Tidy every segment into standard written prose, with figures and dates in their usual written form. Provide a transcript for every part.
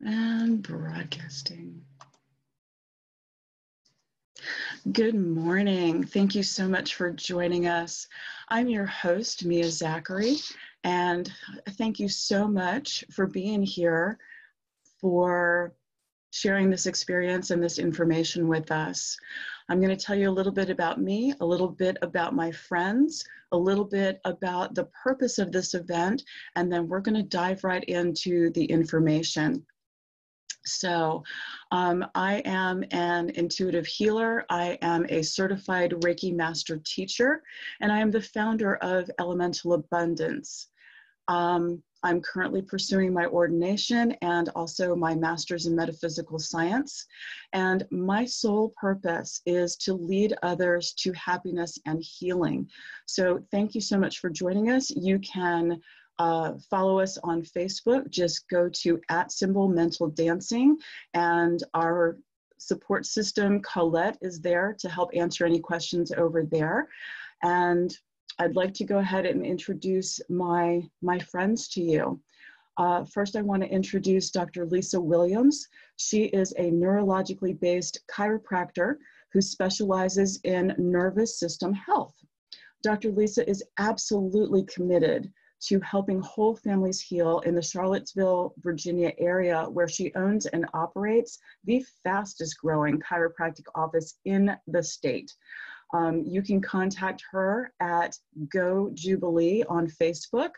And broadcasting. Good morning. Thank you so much for joining us. I'm your host, Mia Zachary, and thank you so much for being here, for sharing this experience and this information with us. I'm going to tell you a little bit about me, a little bit about my friends, a little bit about the purpose of this event, and then we're going to dive right into the information. So I am an intuitive healer. I am a certified Reiki master teacher, and I am the founder of Elemental Abundance. I'm currently pursuing my ordination and also my master's in metaphysical science. And my sole purpose is to lead others to happiness and healing. So thank you so much for joining us. You can follow us on Facebook. Just go to @mentaldancing, and our support system, Colette, is there to help answer any questions over there. And I'd like to go ahead and introduce my friends to you. First, I want to introduce Dr. Lisa Williams. She is a neurologically based chiropractor who specializes in nervous system health. Dr. Lisa is absolutely committed to helping whole families heal in the Charlottesville, Virginia area, where she owns and operates the fastest growing chiropractic office in the state. You can contact her at Go Jubilee on Facebook,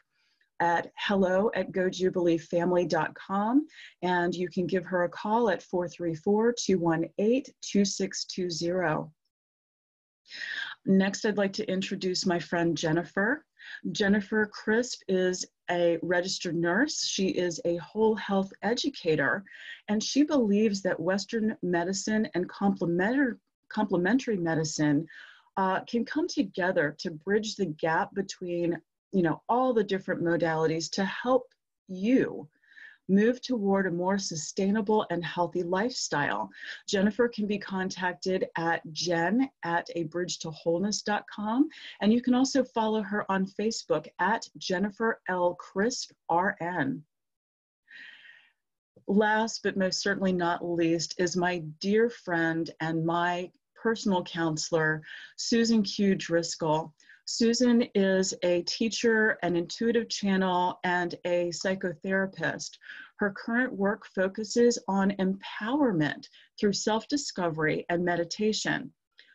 at hello@gojubileefamily.com, and you can give her a call at 434-218-2620. Next, I'd like to introduce my friend Jennifer. Jennifer Crisp is a registered nurse. She is a whole health educator, and she believes that Western medicine and complementary medicine can come together to bridge the gap between, all the different modalities to help you move toward a more sustainable and healthy lifestyle. Jennifer can be contacted at jen@abridgetoWholeness.com, and you can also follow her on Facebook at Jennifer L. Crisp RN. Last but most certainly not least is my dear friend and my personal counselor, Susan Q. Driscoll. Susan is a teacher, an intuitive channel, and a psychotherapist. Her current work focuses on empowerment through self-discovery and meditation.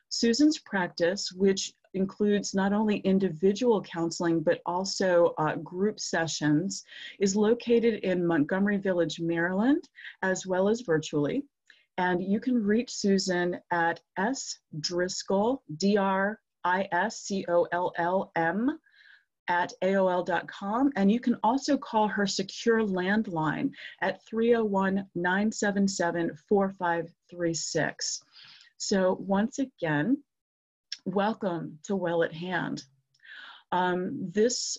Susan's practice, which includes not only individual counseling, but also group sessions, is located in Montgomery Village, Maryland, as well as virtually. And you can reach Susan at sdriscoll, DRISCOLLM, at AOL.com. And you can also call her secure landline at 301-977-4536. So once again, welcome to Well at Hand. This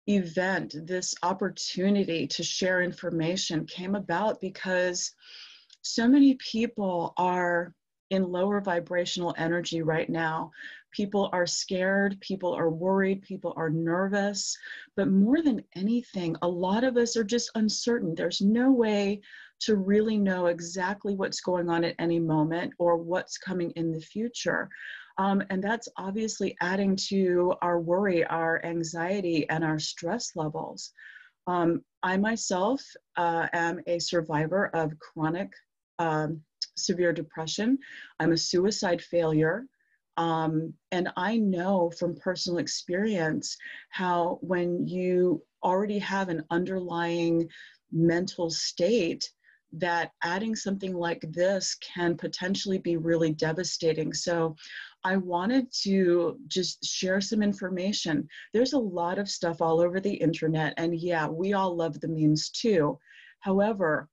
event, this opportunity to share information came about because so many people are in lower vibrational energy right now. People are scared, people are worried, people are nervous, but more than anything, a lot of us are just uncertain. There's no way to really know exactly what's going on at any moment or what's coming in the future. And that's obviously adding to our worry, our anxiety, and our stress levels. I myself am a survivor of chronic severe depression. I'm a suicide failure. And I know from personal experience how when you already have an underlying mental state, that adding something like this can potentially be really devastating. So I wanted to just share some information. There's a lot of stuff all over the internet, and yeah, we all love the memes too. However,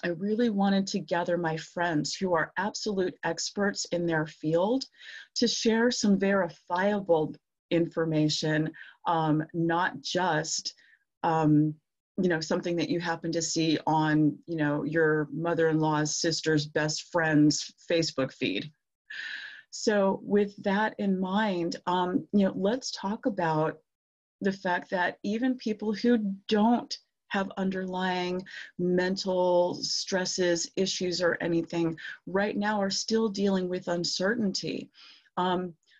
I really wanted to gather my friends who are absolute experts in their field to share some verifiable information, not just, something that you happen to see on, your mother-in-law's sister's best friend's Facebook feed. So with that in mind, let's talk about the fact that even people who don't have underlying mental stresses, issues, or anything right now are still dealing with uncertainty.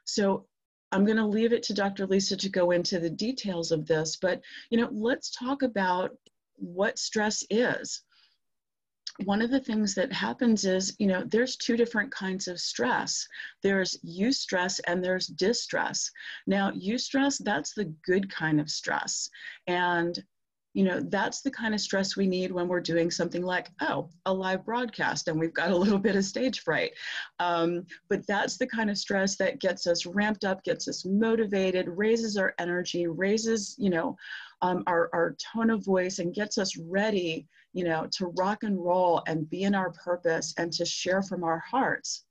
So I'm going to leave it to Dr. Lisa to go into the details of this, but let's talk about what stress is. One of the things that happens is, there's two different kinds of stress. There's eustress and there's distress. Now, eustress, that's the good kind of stress. And that's the kind of stress we need when we're doing something like, a live broadcast and we've got a little bit of stage fright. But that's the kind of stress that gets us ramped up, gets us motivated, raises our energy, raises, our tone of voice, and gets us ready, to rock and roll and be in our purpose and to share from our hearts.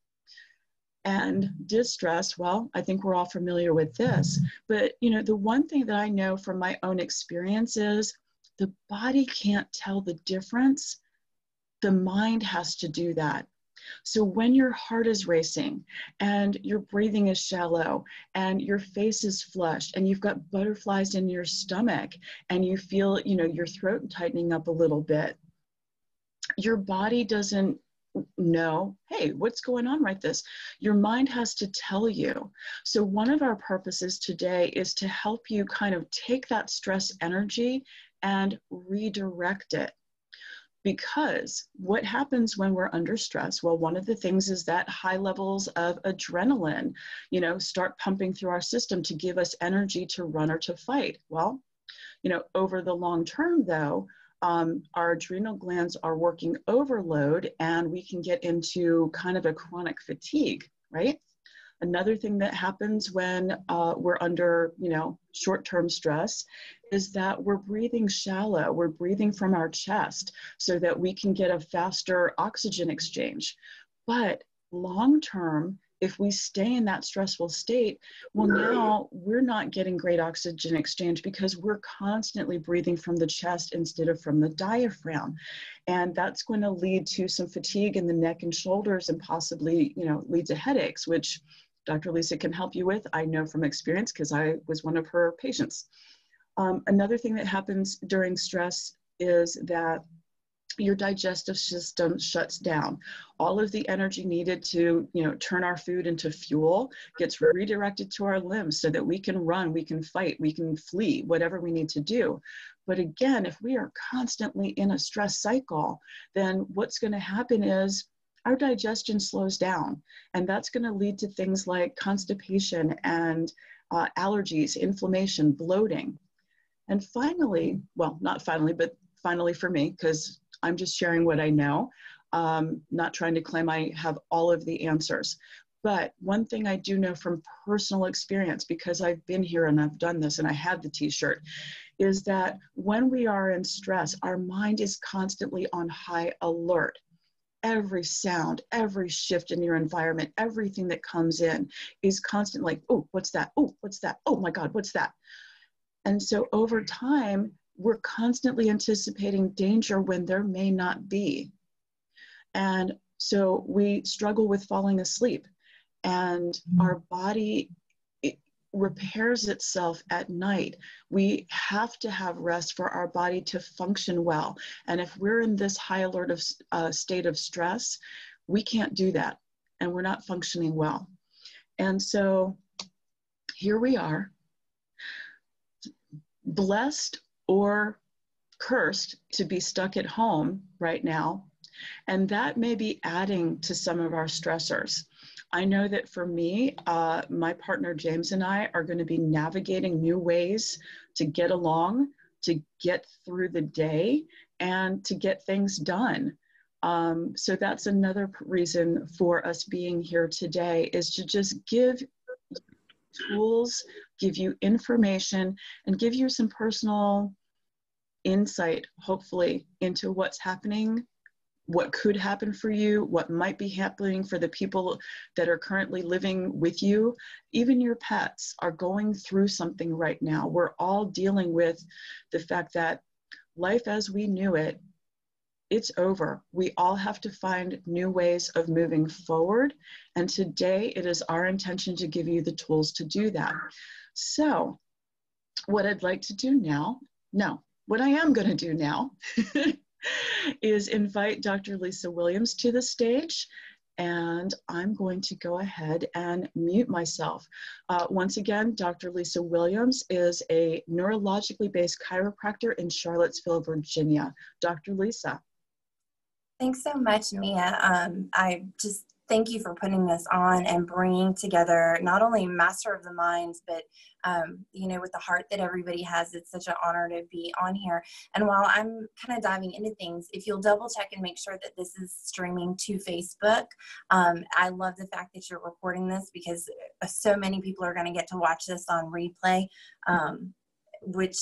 And distress, well, I think we're all familiar with this, but the one thing that I know from my own experience is the body can't tell the difference. The mind has to do that. So when your heart is racing and your breathing is shallow and your face is flushed and you've got butterflies in your stomach and you feel, your throat tightening up a little bit, your body doesn't know, hey, what's going on right this? Your mind has to tell you. So one of our purposes today is to help you kind of take that stress energy and redirect it. Because what happens when we're under stress? Well, one of the things is that high levels of adrenaline, start pumping through our system to give us energy to run or to fight. Well, over the long term, though, our adrenal glands are working overload and we can get into kind of a chronic fatigue, right? Another thing that happens when we're under, short-term stress is that we're breathing shallow. We're breathing from our chest so that we can get a faster oxygen exchange. But long-term, if we stay in that stressful state, well, now we're not getting great oxygen exchange because we're constantly breathing from the chest instead of from the diaphragm. And that's going to lead to some fatigue in the neck and shoulders and possibly, lead to headaches, which Dr. Lisa can help you with. I know from experience because I was one of her patients. Another thing that happens during stress is that your digestive system shuts down. All of the energy needed to, turn our food into fuel gets redirected to our limbs so that we can run, we can fight, we can flee, whatever we need to do. But again, if we are constantly in a stress cycle, then what's going to happen is our digestion slows down, and that's going to lead to things like constipation and allergies, inflammation, bloating. And finally, well, not finally, but finally for me, because I'm just sharing what I know, not trying to claim I have all of the answers. But one thing I do know from personal experience, because I've been here and I've done this and I have the t-shirt, is that when we are in stress, our mind is constantly on high alert. Every sound, every shift in your environment, everything that comes in is constantly like, oh, what's that? Oh, what's that? Oh my God, what's that? And so over time, we're constantly anticipating danger when there may not be. And so we struggle with falling asleep, and our body repairs itself at night. We have to have rest for our body to function well. And if we're in this high alert of state of stress, we can't do that, and we're not functioning well. And so here we are, blessed or cursed to be stuck at home right now. And that may be adding to some of our stressors. I know that for me, my partner James and I are going to be navigating new ways to get along, to get through the day, and to get things done. So that's another reason for us being here today, is to just give tools, give you information, and give you some personal insight, hopefully, into what's happening, what could happen for you, what might be happening for the people that are currently living with you. Even your pets are going through something right now. We're all dealing with the fact that life as we knew it, it's over. We all have to find new ways of moving forward. And today it is our intention to give you the tools to do that. So what I'd like to do now, what I am going to do now is invite Dr. Lisa Williams to the stage. And I'm going to go ahead and mute myself. Once again, Dr. Lisa Williams is a neurologically based chiropractor in Charlottesville, Virginia. Dr. Lisa. Thanks so much, Mia. I just thank you for putting this on and bringing together not only master of the minds, but with the heart that everybody has. It's such an honor to be on here. And while I'm kind of diving into things, if you'll double check and make sure that this is streaming to Facebook, I love the fact that you're recording this, because so many people are going to get to watch this on replay, which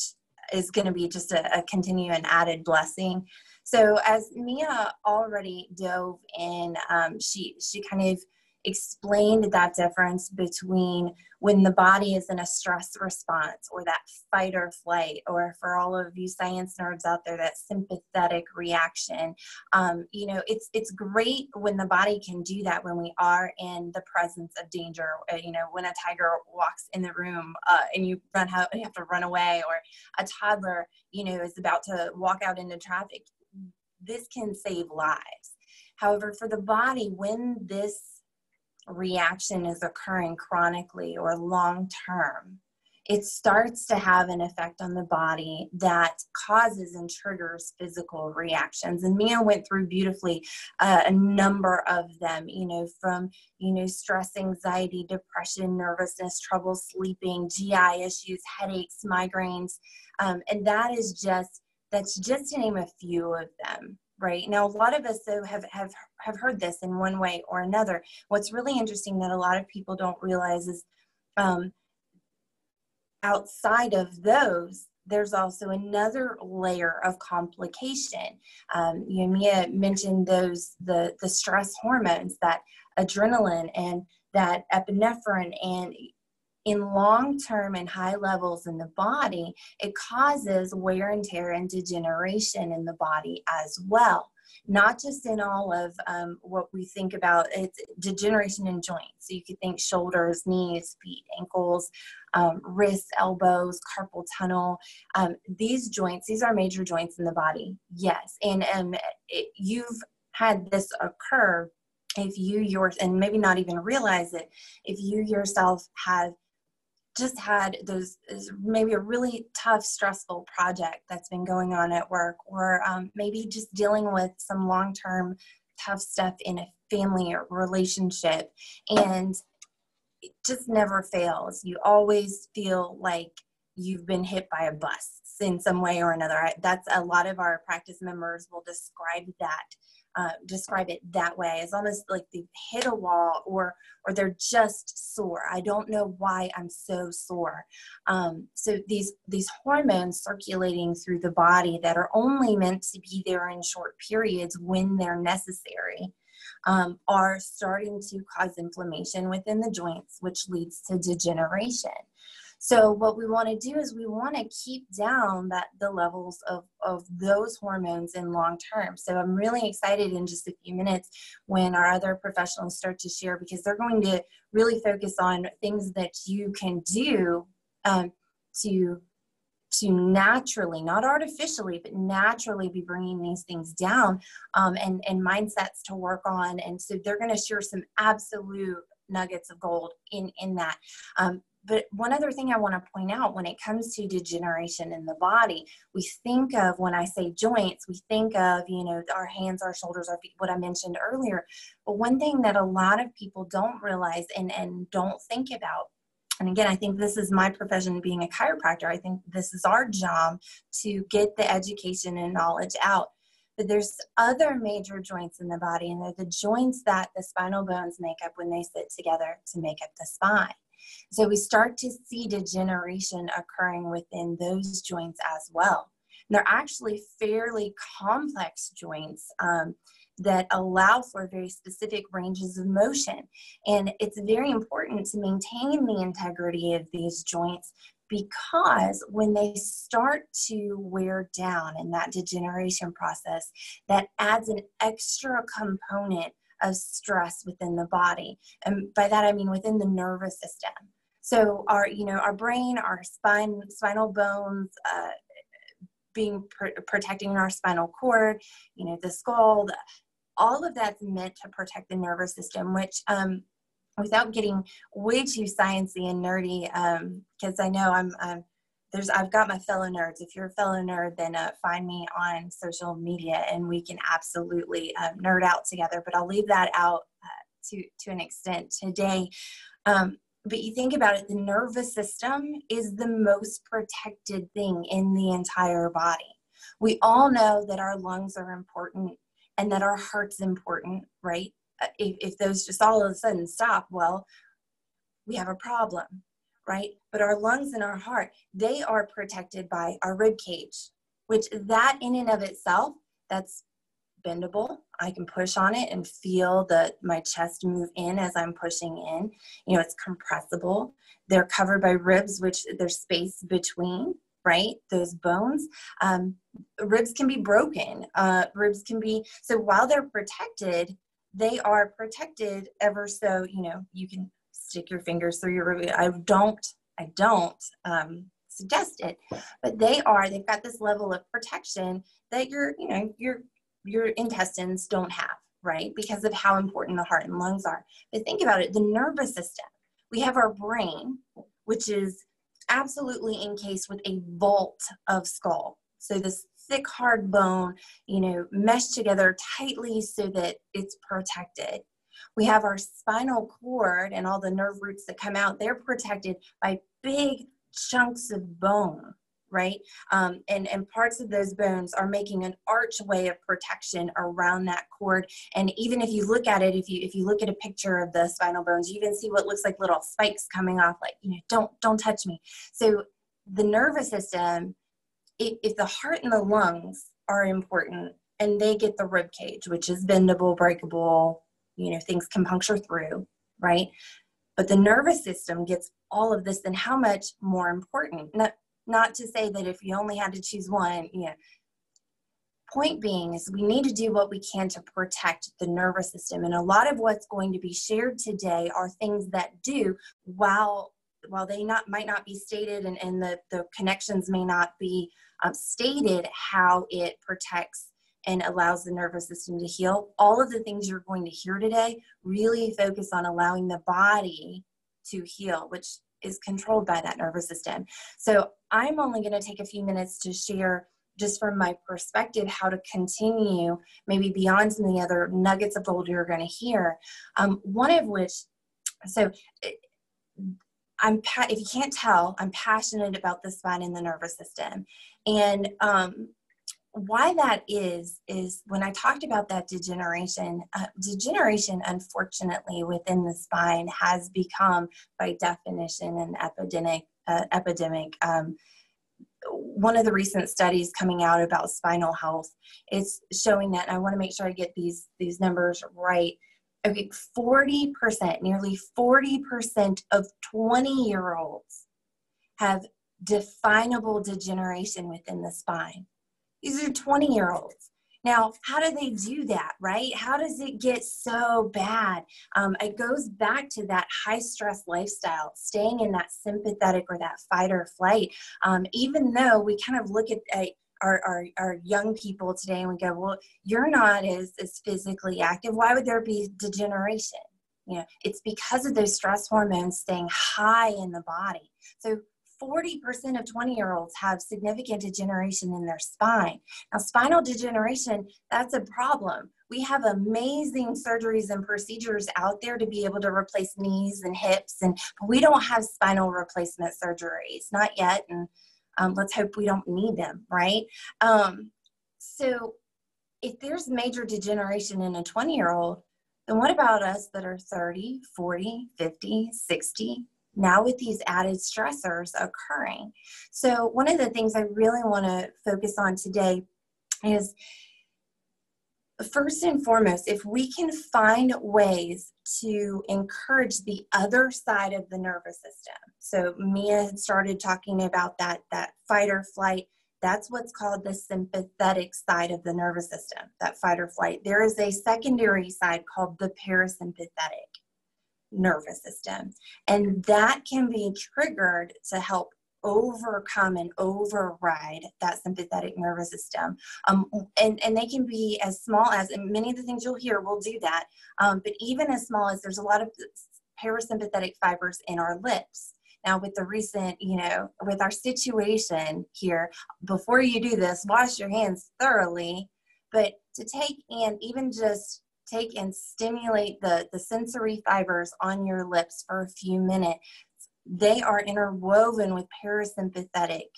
is going to be just a continued and added blessing. So as Mia already dove in, she kind of explained that difference between when the body is in a stress response, or that fight or flight, or for all of you science nerds out there, that sympathetic reaction. It's great when the body can do that when we are in the presence of danger. When a tiger walks in the room and you have to run away, or a toddler, is about to walk out into traffic. This can save lives. However, for the body, when this reaction is occurring chronically or long term, it starts to have an effect on the body that causes and triggers physical reactions. And Mia went through beautifully a number of them, from, stress, anxiety, depression, nervousness, trouble sleeping, GI issues, headaches, migraines. And that's just to name a few of them. Right now, a lot of us though have heard this in one way or another. What's really interesting that a lot of people don't realize is outside of those, there's also another layer of complication. Mia mentioned the stress hormones, that adrenaline and that epinephrine, and in long-term and high levels in the body, it causes wear and tear and degeneration in the body as well. Not just in all of what we think about, it's degeneration in joints. So you could think shoulders, knees, feet, ankles, wrists, elbows, carpal tunnel. These joints, these are major joints in the body, yes. And you've had this occur if you and maybe not even realize it, if you yourself have just had maybe a really tough, stressful project that's been going on at work, or maybe just dealing with some long-term tough stuff in a family or relationship, and it just never fails. You always feel like you've been hit by a bus in some way or another. That's a lot of our practice members will describe it that way. It's almost like they've hit a wall, or they're just sore. I don't know why I'm so sore. So these hormones circulating through the body that are only meant to be there in short periods when they're necessary, are starting to cause inflammation within the joints, which leads to degeneration. So what we want to do is we want to keep down the levels of those hormones in long term. So I'm really excited in just a few minutes when our other professionals start to share, because they're going to really focus on things that you can do to naturally, not artificially, but naturally be bringing these things down, and mindsets to work on. And so they're going to share some absolute nuggets of gold in that. But one other thing I want to point out, when it comes to degeneration in the body, we think of, when I say joints, we think of, our hands, our shoulders, our feet, what I mentioned earlier. But one thing that a lot of people don't realize and don't think about, and again, I think this is my profession being a chiropractor, I think this is our job to get the education and knowledge out. But there's other major joints in the body, and they're the joints that the spinal bones make up when they sit together to make up the spine. So we start to see degeneration occurring within those joints as well. And they're actually fairly complex joints that allow for very specific ranges of motion. And it's very important to maintain the integrity of these joints, because when they start to wear down in that degeneration process, that adds an extra component of stress within the body. And by that, I mean within the nervous system. So our brain, our spinal bones, protecting our spinal cord, you know, the skull, all of that's meant to protect the nervous system, which, without getting way too sciencey and nerdy, because I know I've got my fellow nerds. If you're a fellow nerd, then find me on social media and we can absolutely nerd out together, but I'll leave that out to an extent today. But you think about it, the nervous system is the most protected thing in the entire body. We all know that our lungs are important and that our heart's important, right? If those just all of a sudden stop, well, we have a problem, right? But our lungs and our heart, they are protected by our rib cage, which that in and of itself, that's bendable. I can push on it and feel my chest move in as I'm pushing in. You know, it's compressible. They're covered by ribs, which there's space between, right? Those bones. Ribs can be broken. So while they're protected, they are protected ever so, you know, you can stick your fingers through your rib. I don't suggest it, but they've got this level of protection that your intestines don't have, right? Because of how important the heart and lungs are. But think about it, the nervous system. We have our brain, which is absolutely encased with a vault of skull. So this thick, hard bone, you know, meshed together tightly so that it's protected. We have our spinal cord and all the nerve roots that come out. They're protected by big chunks of bone, right? And parts of those bones are making an archway of protection around that cord. And even if you look at it, if you look at a picture of the spinal bones, you can see what looks like little spikes coming off, like, you know, don't touch me. So the nervous system, if the heart and the lungs are important and they get the rib cage, which is bendable, breakable, you know, things can puncture through, right? But the nervous system gets all of this, then how much more important? Not to say that if you only had to choose one, you know, point being is we need to do what we can to protect the nervous system. And a lot of what's going to be shared today are things that do, while they might not be stated and the connections may not be stated, how it protects and allows the nervous system to heal. All of the things you're going to hear today really focus on allowing the body to heal, which is controlled by that nervous system. So I'm only going to take a few minutes to share, just from my perspective, how to continue, maybe beyond some of the other nuggets of gold you're going to hear. One of which, so if you can't tell, I'm passionate about the spine and the nervous system. And why that is when I talked about that degeneration, unfortunately, within the spine has become, by definition, an epidemic. One of the recent studies coming out about spinal health is showing that, and I want to make sure I get these numbers right. Okay, 40%, nearly 40% of 20-year-olds have definable degeneration within the spine. These are 20-year-olds. Now, how do they do that, right? How does it get so bad? It goes back to that high-stress lifestyle, staying in that sympathetic or that fight or flight. Even though we kind of look at our young people today and we go, well, you're not as physically active. Why would there be degeneration? You know, it's because of those stress hormones staying high in the body. So 40% of 20-year-olds have significant degeneration in their spine. Now, spinal degeneration, that's a problem. We have amazing surgeries and procedures out there to be able to replace knees and hips, but we don't have spinal replacement surgeries, not yet, and let's hope we don't need them, right? So if there's major degeneration in a 20-year-old, then what about us that are 30, 40, 50, 60? Now with these added stressors occurring. So one of the things I really want to focus on today is, first and foremost, if we can find ways to encourage the other side of the nervous system. So Mia had started talking about that fight or flight. That's what's called the sympathetic side of the nervous system, that fight or flight. There is a secondary side called the parasympathetic nervous system. And that can be triggered to help overcome and override that sympathetic nervous system. And they can be as small as, and many of the things you'll hear will do that, but even as small as there's a lot of parasympathetic fibers in our lips. Now with the recent, with our situation here, before you do this, wash your hands thoroughly, but to take and even just take and stimulate the sensory fibers on your lips for a few minutes. They are interwoven with parasympathetic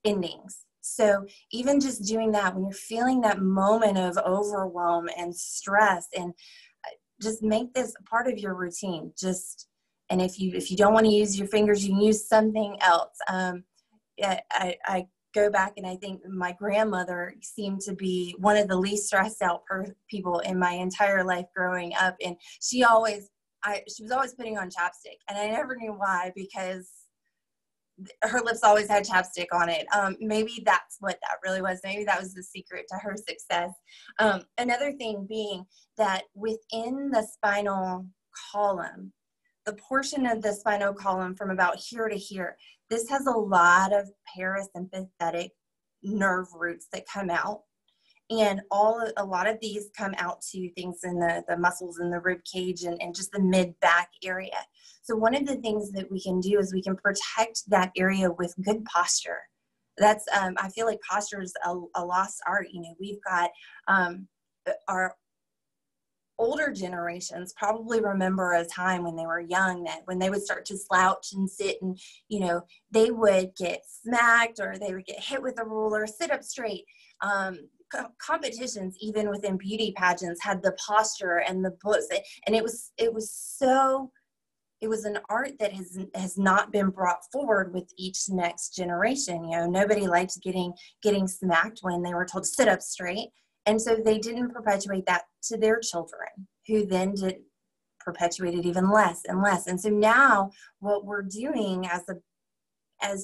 endings. So even just doing that, when you're feeling that moment of overwhelm and stress, and just make this a part of your routine. And if you don't want to use your fingers, you can use something else. I go back and I think my grandmother seemed to be one of the least stressed out people in my entire life growing up, and she was always putting on chapstick, and I never knew why, because her lips always had chapstick on it. Maybe that's what that really was. Maybe that was the secret to her success. Another thing being that within the spinal column, the portion of the spinal column from about here to here, this has a lot of parasympathetic nerve roots that come out. And a lot of these come out to things in the muscles in the rib cage and just the mid-back area. So one of the things that we can do is we can protect that area with good posture. That's, I feel like posture is a lost art. We've got our older generations probably remember a time when they were young that when they would start to slouch and sit and, they would get smacked or they would get hit with a ruler, sit up straight. Competitions, even within beauty pageants, had the posture and the books, and it was an art that has not been brought forward with each next generation. Nobody liked getting smacked when they were told to sit up straight, and so they didn't perpetuate that to their children, who then perpetuated even less and less. And so now what we're doing as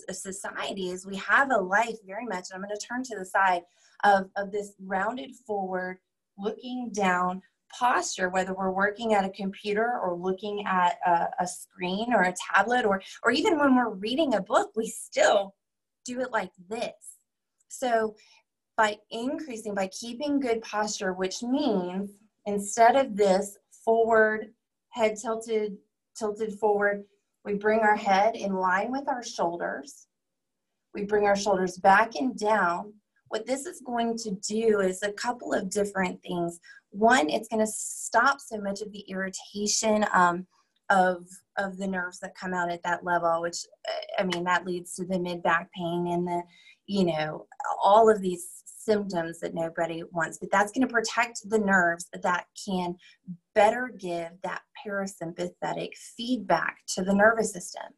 a society is we have a life very much, and I'm going to turn to the side of this rounded forward, looking down posture, whether we're working at a computer or looking at a screen or a tablet, or even when we're reading a book, we still do it like this. So by keeping good posture, which means instead of this forward, head tilted forward, we bring our head in line with our shoulders. We bring our shoulders back and down. What this is going to do is a couple of different things. One, it's going to stop so much of the irritation of the nerves that come out at that level, which, that leads to the mid-back pain and all of these symptoms that nobody wants. But that's going to protect the nerves that can better give that parasympathetic feedback to the nervous system.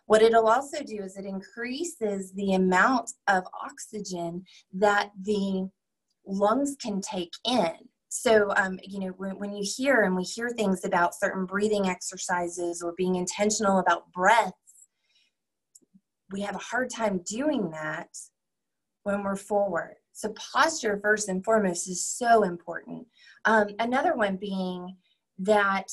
What it'll also do is it increases the amount of oxygen that the lungs can take in. So, when you hear and we hear things about certain breathing exercises or being intentional about breaths, we have a hard time doing that when we're forward. So posture, first and foremost, is so important. Another one being that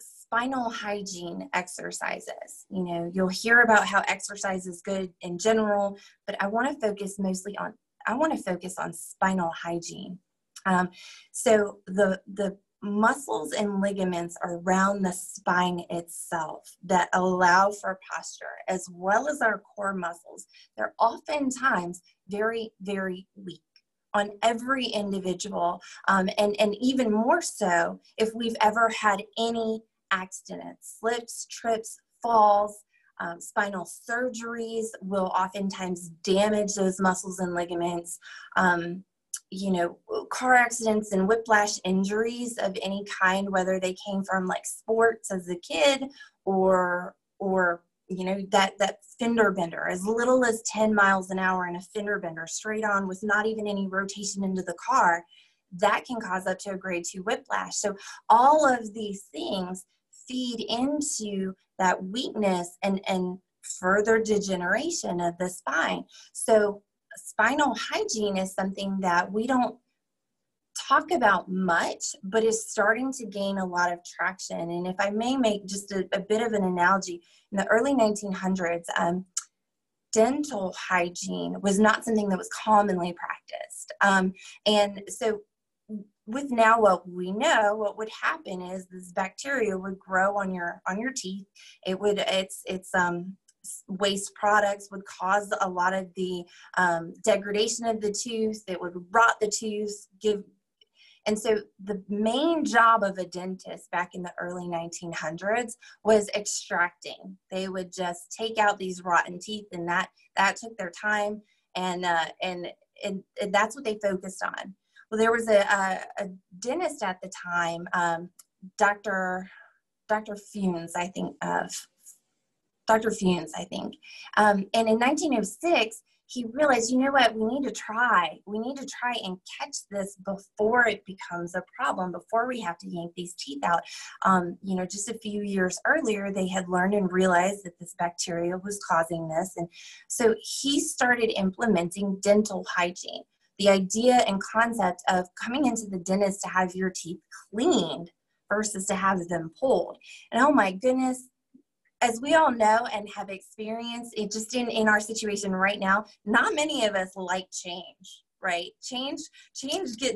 spinal hygiene exercises. You'll hear about how exercise is good in general, but I want to focus on spinal hygiene. So the muscles and ligaments around the spine itself that allow for posture, as well as our core muscles, they're oftentimes very, very weak on every individual, and even more so if we've ever had any accidents, slips, trips, falls. Spinal surgeries will oftentimes damage those muscles and ligaments. Car accidents and whiplash injuries of any kind, whether they came from like sports as a kid or that fender bender, as little as 10 miles an hour in a fender bender straight on with not even any rotation into the car, that can cause up to a grade 2 whiplash. So all of these things feed into that weakness and further degeneration of the spine. So spinal hygiene is something that we don't talk about much, but is starting to gain a lot of traction. And if I may make just a bit of an analogy, in the early 1900s, dental hygiene was not something that was commonly practiced. And so with now what we know, what would happen is this bacteria would grow on your teeth. It would, it's waste products would cause a lot of the degradation of the tooth. It would rot the tooth, and so the main job of a dentist back in the early 1900s was extracting. They would just take out these rotten teeth, and that took their time, and that's what they focused on. Well, there was a dentist at the time, Dr. Funes, I think. Dr. Funes, I think. And in 1906, he realized, you know what, we need to try and catch this before it becomes a problem, before we have to yank these teeth out. Just a few years earlier, they had learned and realized that this bacteria was causing this. And so he started implementing dental hygiene. The idea and concept of coming into the dentist to have your teeth cleaned versus to have them pulled. And oh my goodness, as we all know and have experienced it just in our situation right now, not many of us like change, right? Change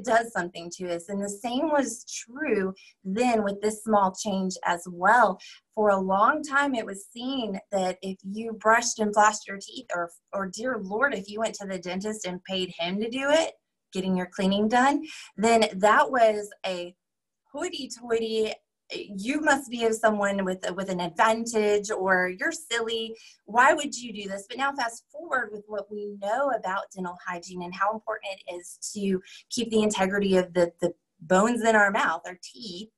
does something to us. And the same was true then with this small change as well. For a long time, it was seen that if you brushed and flossed your teeth, or dear Lord, if you went to the dentist and paid him to do it, getting your cleaning done, then that was a hoity-toity, you must be of someone with an advantage, or you're silly. Why would you do this? But now fast forward with what we know about dental hygiene and how important it is to keep the integrity of the bones in our mouth, our teeth.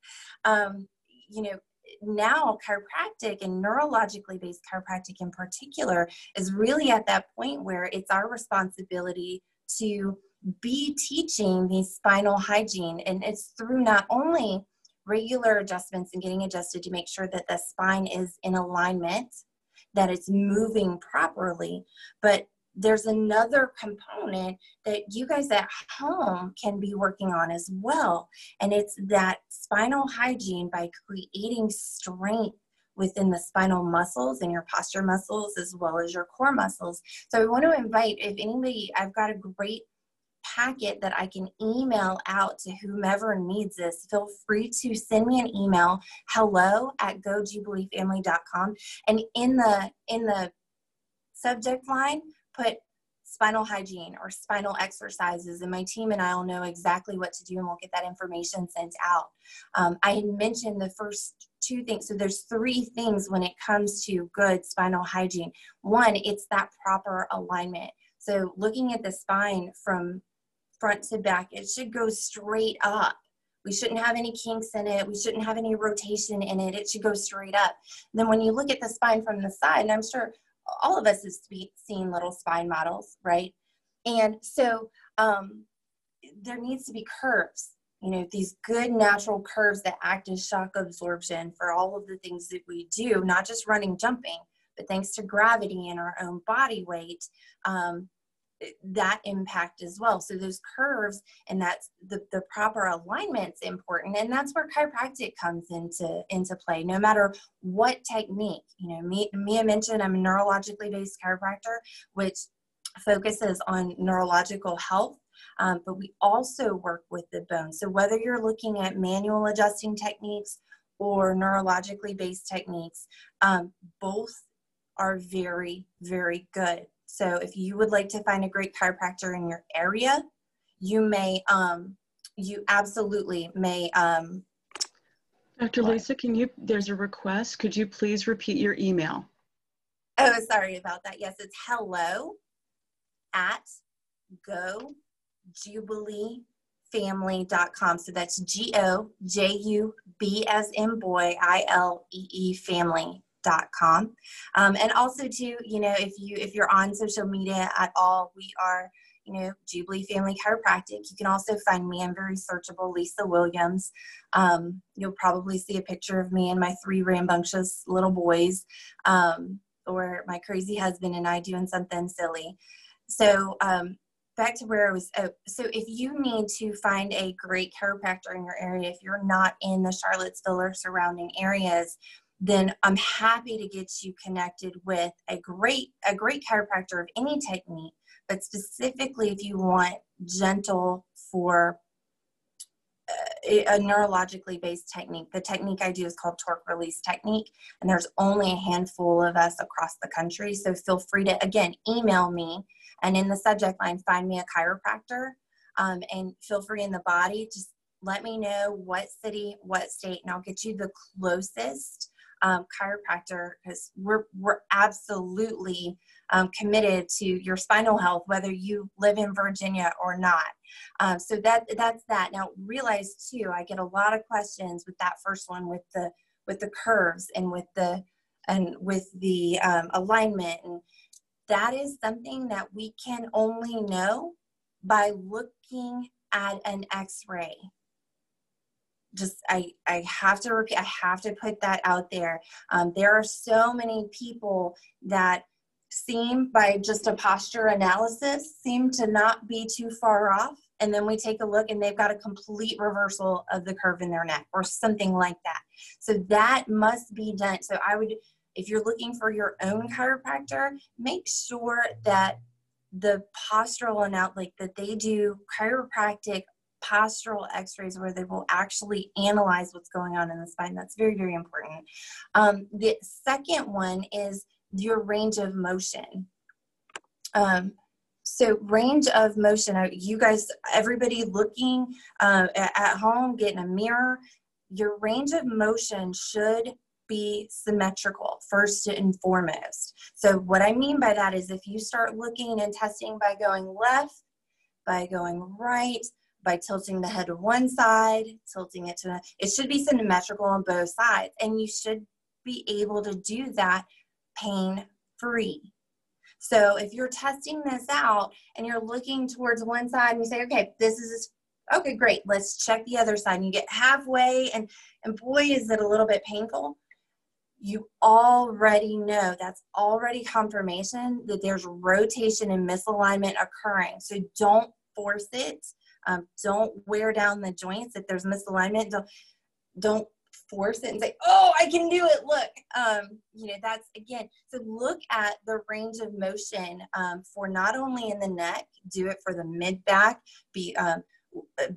Now chiropractic, and neurologically based chiropractic in particular, is really at that point where it's our responsibility to be teaching the spinal hygiene. And it's through not only regular adjustments and getting adjusted to make sure that the spine is in alignment, that it's moving properly, but there's another component that you guys at home can be working on as well. And it's that spinal hygiene by creating strength within the spinal muscles and your posture muscles, as well as your core muscles. So I want to invite, if anybody, I've got a great packet that I can email out to whomever needs this. Feel free to send me an email, hello@gojubileefamily.com, and in the subject line, put spinal hygiene or spinal exercises, and my team and I will know exactly what to do, and we'll get that information sent out. I had mentioned the first two things. So there's three things when it comes to good spinal hygiene. One, it's that proper alignment. So looking at the spine from front to back, it should go straight up. We shouldn't have any kinks in it. We shouldn't have any rotation in it. It should go straight up. Then when you look at the spine from the side, and I'm sure all of us have seen little spine models, right? And so there needs to be curves, these good natural curves that act as shock absorption for all of the things that we do, not just running, jumping, but thanks to gravity and our own body weight, that impact as well. So those curves and that's the proper alignment's important. And that's where chiropractic comes into play, no matter what technique. Mia mentioned I'm a neurologically based chiropractor, which focuses on neurological health. But we also work with the bone. So whether you're looking at manual adjusting techniques or neurologically based techniques, both are very, very good. So if you would like to find a great chiropractor in your area, you absolutely may. Dr. Lisa, there's a request. Could you please repeat your email? Oh, sorry about that. Yes, it's hello@gojubileefamily.com. So that's GOJUB as in boy, ILEE family.com. And also too, if you're on social media at all, we are, Jubilee Family Chiropractic. You can also find me. I'm very searchable, Lisa Williams. You'll probably see a picture of me and my 3 rambunctious little boys, or my crazy husband and I doing something silly. So back to where I was. So if you need to find a great chiropractor in your area, if you're not in the Charlottesville or surrounding areas, then I'm happy to get you connected with a great chiropractor of any technique, but specifically if you want gentle for a neurologically based technique. The technique I do is called torque release technique, and there's only a handful of us across the country. So feel free to, again, email me, and in the subject line, find me a chiropractor, and feel free in the body, just let me know what city, what state, and I'll get you the closest chiropractor, because we're absolutely committed to your spinal health, whether you live in Virginia or not. So that's that. Now, realize too, I get a lot of questions with that first one, with the curves and with the alignment, and that is something that we can only know by looking at an X-ray. Just, I have to repeat, I have to put that out there. There are so many people that seem, by just a posture analysis, seem to not be too far off. And then we take a look and they've got a complete reversal of the curve in their neck or something like that. So that must be done. So I would, if you're looking for your own chiropractor, make sure that the postural like that they do chiropractic postural x-rays where they will actually analyze what's going on in the spine. That's very, very important. The second one is your range of motion. So range of motion, you guys, everybody looking at home, getting a mirror, your range of motion should be symmetrical first and foremost. So what I mean by that is if you start looking and testing by going left, by going right, by tilting the head to one side, tilting it to, it should be symmetrical on both sides. And you should be able to do that pain-free. So if you're testing this out and you're looking towards one side and you say, okay, this is, okay, great, let's check the other side. And you get halfway and boy, is it a little bit painful. You already know, that's already confirmation that there's rotation and misalignment occurring. So don't force it. Don't wear down the joints. If there's misalignment, don't force it and say, oh, I can do it, look. You know, that's, again, so look at the range of motion for not only in the neck, do it for the mid-back, be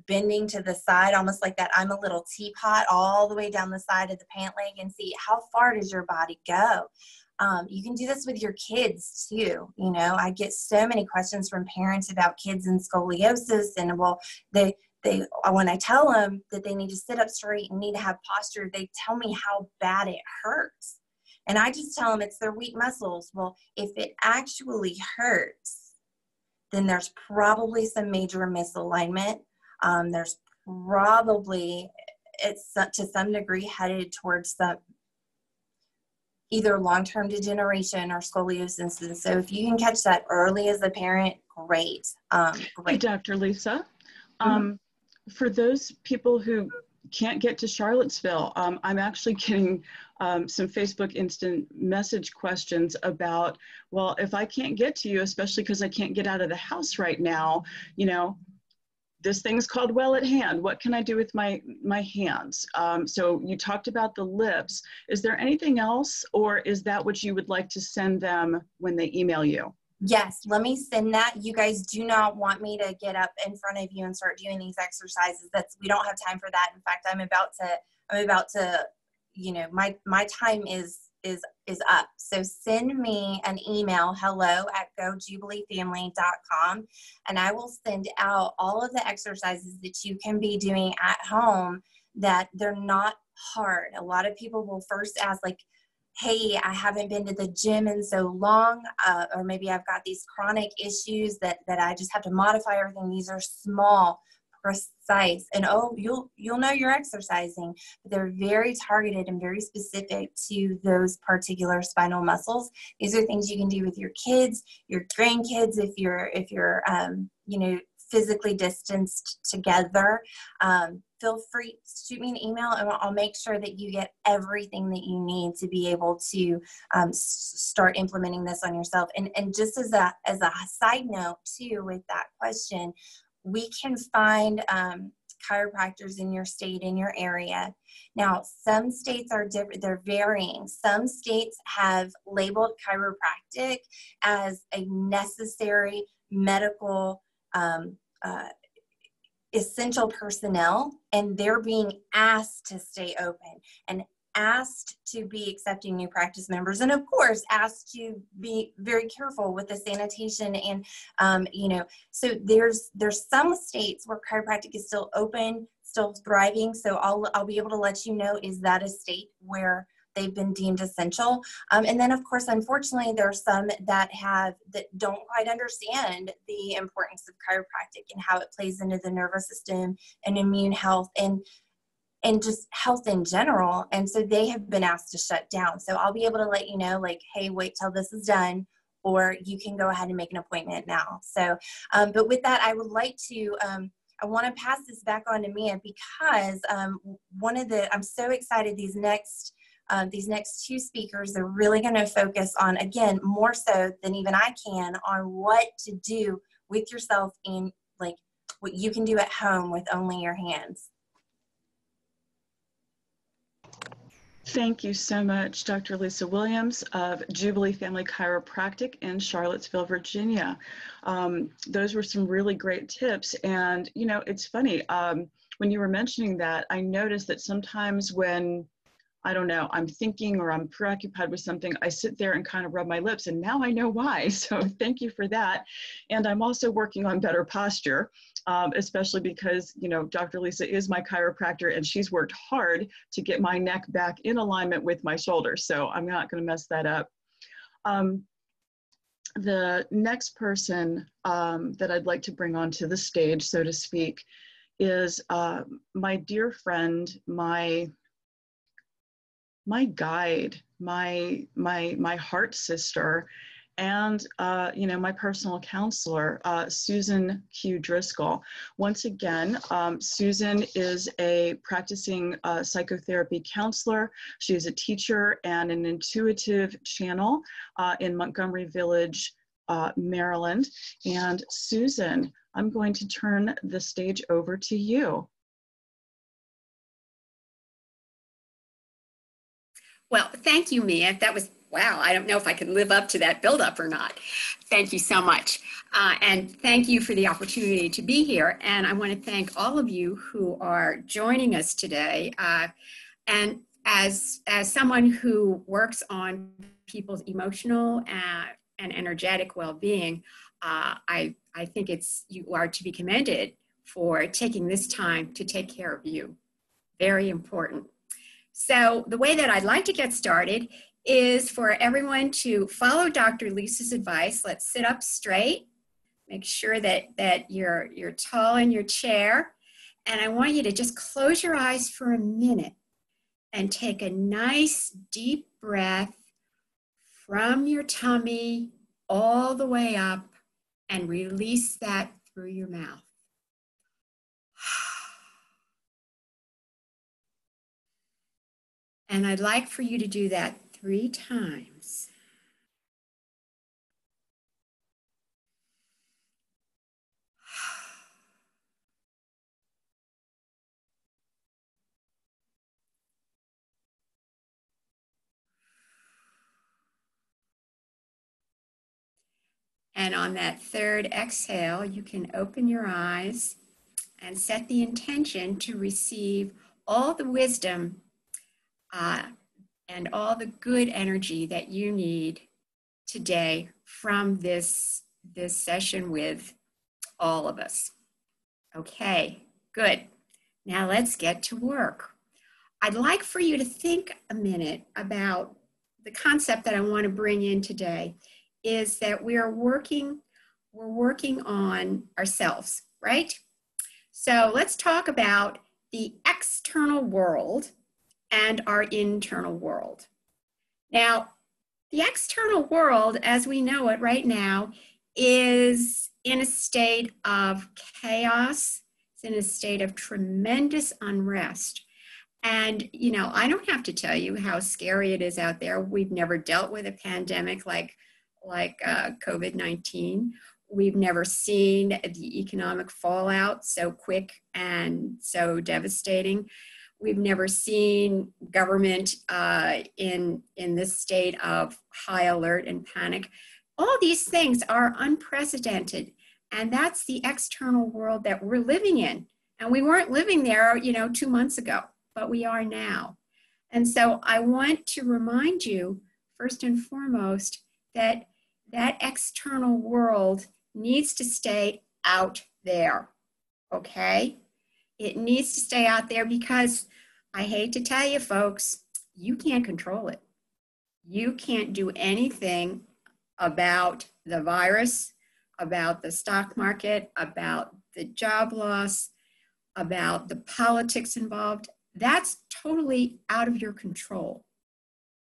bending to the side, almost like that I'm a little teapot, all the way down the side of the pant leg, and see how far does your body go. You can do this with your kids too. You know, I get so many questions from parents about kids and scoliosis, and well, they when I tell them that they need to sit up straight and need to have posture, they tell me how bad it hurts. And I just tell them it's their weak muscles. Well, if it actually hurts, then there's probably some major misalignment. There's probably, it's to some degree headed towards some either long-term degeneration or scoliosis. And so if you can catch that early as a parent, great. Great. Hey, Dr. Lisa. Mm-hmm. For those people who can't get to Charlottesville, I'm actually getting some Facebook instant message questions about, well, if I can't get to you, especially because I can't get out of the house right now, you know, this thing's called Well at Hand. What can I do with my hands? So you talked about the lips. Is there anything else, or is that what you would like to send them when they email you? Yes, let me send that. You guys do not want me to get up in front of you and start doing these exercises. We don't have time for that. In fact, I'm about to, you know, my time is up. So send me an email, hello@gojubileefamily.com, and I will send out all of the exercises that you can be doing at home that they're not hard. A lot of people will first ask, like, hey, I haven't been to the gym in so long, or maybe I've got these chronic issues that I just have to modify everything. These are small, precise, and oh, you'll know you're exercising, but they're very targeted and very specific to those particular spinal muscles. These are things you can do with your kids, your grandkids, if you're you know, physically distanced together. feel free, shoot me an email, and I'll make sure that you get everything that you need to be able to start implementing this on yourself. And just as a side note too, with that question, we can find chiropractors in your state, in your area. Now, some states are different, they're varying. Some states have labeled chiropractic as a necessary medical essential personnel, and they're being asked to stay open and asked to be accepting new practice members, and of course asked to be very careful with the sanitation. And so there's some states where chiropractic is still open, still thriving. So I'll be able to let you know, is that a state where they've been deemed essential? And then of course, unfortunately, there are some that don't quite understand the importance of chiropractic and how it plays into the nervous system and immune health and just health in general. And so they have been asked to shut down. So I'll be able to let you know, like, hey, wait till this is done, or you can go ahead and make an appointment now. So, but with that, I would like to, I want to pass this back on to Mia, because I'm so excited these next two speakers are really going to focus on, again, more so than even I can, on what to do with yourself in, like, what you can do at home with only your hands. Thank you so much, Dr. Lisa Williams of Jubilee Family Chiropractic in Charlottesville, Virginia. Those were some really great tips. And, you know, it's funny, when you were mentioning that, I noticed that sometimes when, I don't know, I'm thinking or I'm preoccupied with something, I sit there and kind of rub my lips, and now I know why. So thank you for that. And I'm also working on better posture, especially because, you know, Dr. Lisa is my chiropractor, and she's worked hard to get my neck back in alignment with my shoulders. So I'm not going to mess that up. The next person that I'd like to bring onto the stage, so to speak, is my dear friend, my guide, my heart sister, and you know, my personal counselor, Susan Q. Driscoll. Once again, Susan is a practicing psychotherapy counselor. She is a teacher and an intuitive channel in Montgomery Village, Maryland. And Susan, I'm going to turn the stage over to you. Well, thank you, Mia. That was, wow, I don't know if I can live up to that buildup or not. Thank you so much. And thank you for the opportunity to be here. And I want to thank all of you who are joining us today. And as someone who works on people's emotional and energetic well-being, I think you are to be commended for taking this time to take care of you. Very important. So the way that I'd like to get started is for everyone to follow Dr. Lisa's advice. Let's sit up straight. Make sure that you're tall in your chair. And I want you to just close your eyes for a minute and take a nice deep breath from your tummy all the way up and release that through your mouth. And I'd like for you to do that 3 times. And on that 3rd exhale, you can open your eyes and set the intention to receive all the wisdom and all the good energy that you need today from this session with all of us. Okay, good. Now let's get to work. I'd like for you to think a minute about the concept that I want to bring in today is that we're working on ourselves, right? So let's talk about the external world and our internal world. Now, the external world, as we know it right now, is in a state of chaos. It's in a state of tremendous unrest. And, you know, I don't have to tell you how scary it is out there. We've never dealt with a pandemic like COVID-19. We've never seen the economic fallout so quick and so devastating. We've never seen government in this state of high alert and panic. All these things are unprecedented, and that's the external world that we're living in. And we weren't living there, you know, 2 months ago, but we are now. And so I want to remind you, first and foremost, that that external world needs to stay out there, okay? It needs to stay out there because I hate to tell you, folks, you can't control it. You can't do anything about the virus, about the stock market, about the job loss, about the politics involved. That's totally out of your control.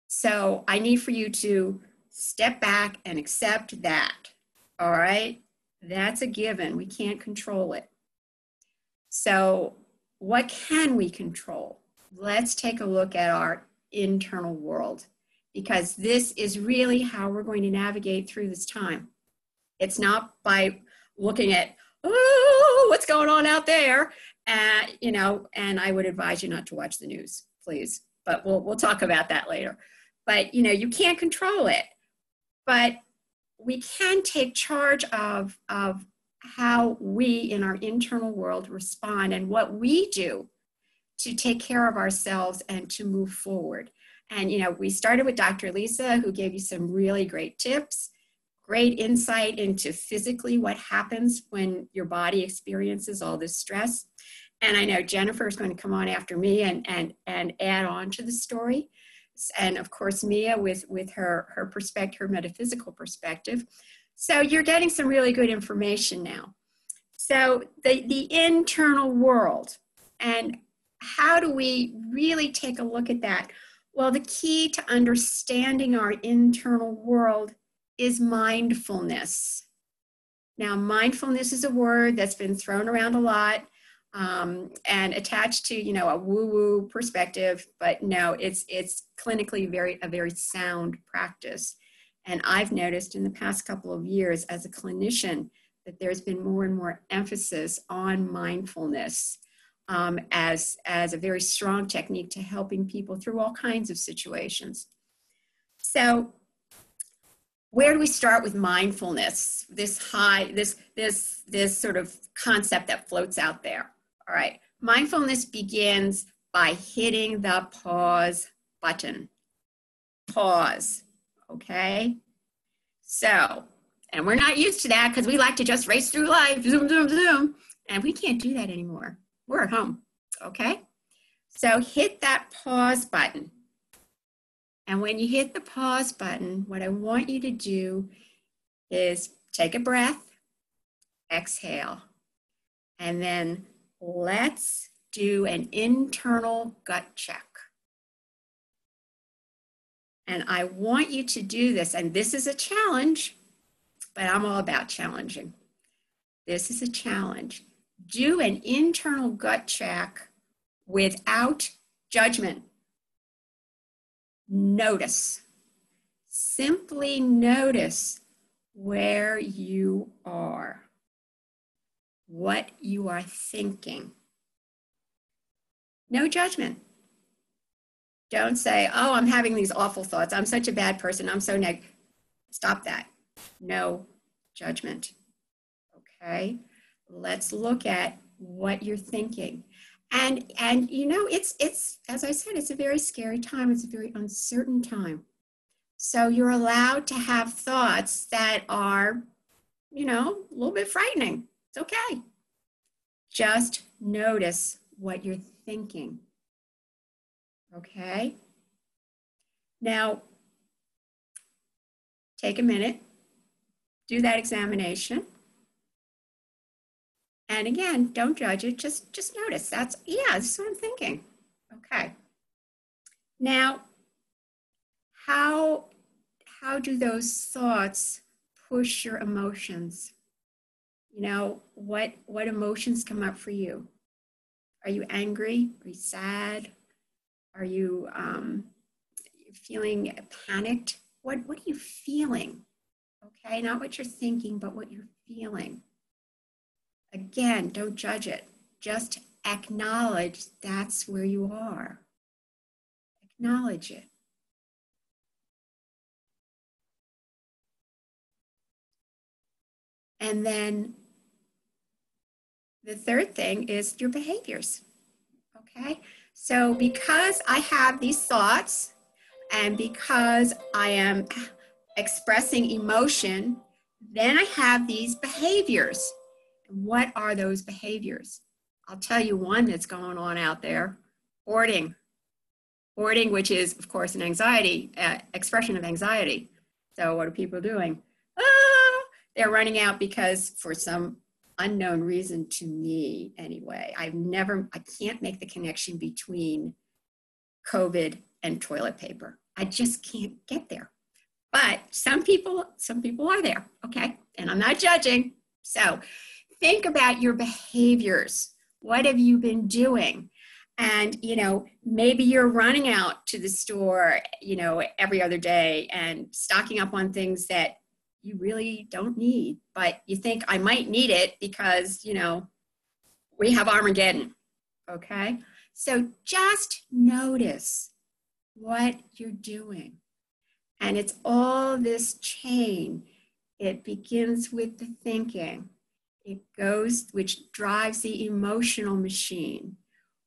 So I need for you to step back and accept that, all right? That's a given. We can't control it. So what can we control? Let's take a look at our internal world, because this is really how we're going to navigate through this time. It's not by looking at, oh, what's going on out there? You know, and I would advise you not to watch the news, please. But we'll talk about that later. But, you know, you can't control it. But we can take charge of how we in our internal world respond and what we do to take care of ourselves and to move forward. And, you know, we started with Dr. Lisa, who gave you some really great tips, great insight into physically what happens when your body experiences all this stress. And I know Jennifer is going to come on after me and add on to the story. And of course, Mia with her perspective, her metaphysical perspective. So you're getting some really good information now. So the internal world, and how do we really take a look at that? Well, the key to understanding our internal world is mindfulness. Now, mindfulness is a word that's been thrown around a lot and attached to, you know, a woo-woo perspective, but no, it's clinically a very sound practice. And I've noticed in the past couple of years as a clinician that there's been more and more emphasis on mindfulness as a very strong technique to helping people through all kinds of situations. So where do we start with mindfulness? This sort of concept that floats out there. All right, mindfulness begins by hitting the pause button. Pause, okay? So, and we're not used to that because we like to just race through life, zoom, zoom, zoom, and we can't do that anymore. We're at home, okay? So hit that pause button. And when you hit the pause button, what I want you to do is take a breath, exhale, and then let's do an internal gut check. And I want you to do this, and this is a challenge, but I'm all about challenging. This is a challenge. Do an internal gut check without judgment. Notice. Simply notice where you are, what you are thinking. No judgment. Don't say, oh, I'm having these awful thoughts. I'm such a bad person. I'm so negative. Stop that. No judgment. Okay? Let's look at what you're thinking. And you know, it's as I said, it's a very scary time. It's a very uncertain time. So you're allowed to have thoughts that are, you know, a little bit frightening. It's okay. Just notice what you're thinking. Okay? Now, take a minute, do that examination. And again, don't judge it, just notice. That's what I'm thinking. Okay. Now, how do those thoughts push your emotions? You know, what emotions come up for you? Are you angry? Are you sad? Are you feeling panicked? What are you feeling? Okay, not what you're thinking, but what you're feeling. Again, don't judge it. Just acknowledge that's where you are. Acknowledge it. And then the third thing is your behaviors. Okay, so because I have these thoughts and because I am expressing emotion, then I have these behaviors. What are those behaviors? I'll tell you one that's going on out there: hoarding. Hoarding, which is, of course, an anxiety, expression of anxiety. So what are people doing? They're running out because, for some unknown reason to me anyway, I can't make the connection between COVID and toilet paper. I just can't get there. But some people are there, okay? And I'm not judging. So think about your behaviors. What have you been doing? And, maybe you're running out to the store, every other day and stocking up on things that you really don't need, but you think I might need it because, we have Armageddon, okay? So just notice what you're doing. And it's all this chain. It begins with the thinking. It goes, which drives the emotional machine,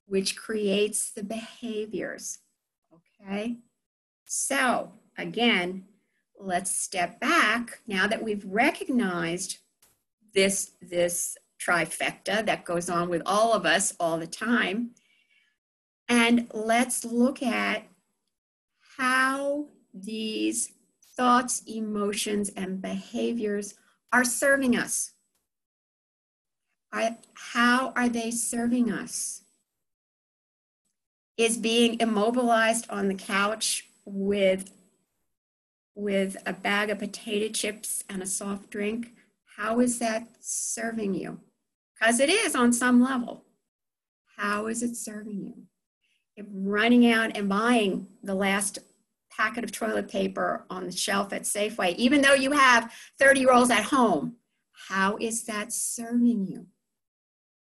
which creates the behaviors, okay? So again, let's step back now that we've recognized this trifecta that goes on with all of us all the time, and let's look at how these thoughts, emotions, and behaviors are serving us. How are they serving us? Is being immobilized on the couch with a bag of potato chips and a soft drink, how is that serving you? Because it is on some level. How is it serving you? If running out and buying the last packet of toilet paper on the shelf at Safeway, even though you have 30 rolls at home, how is that serving you?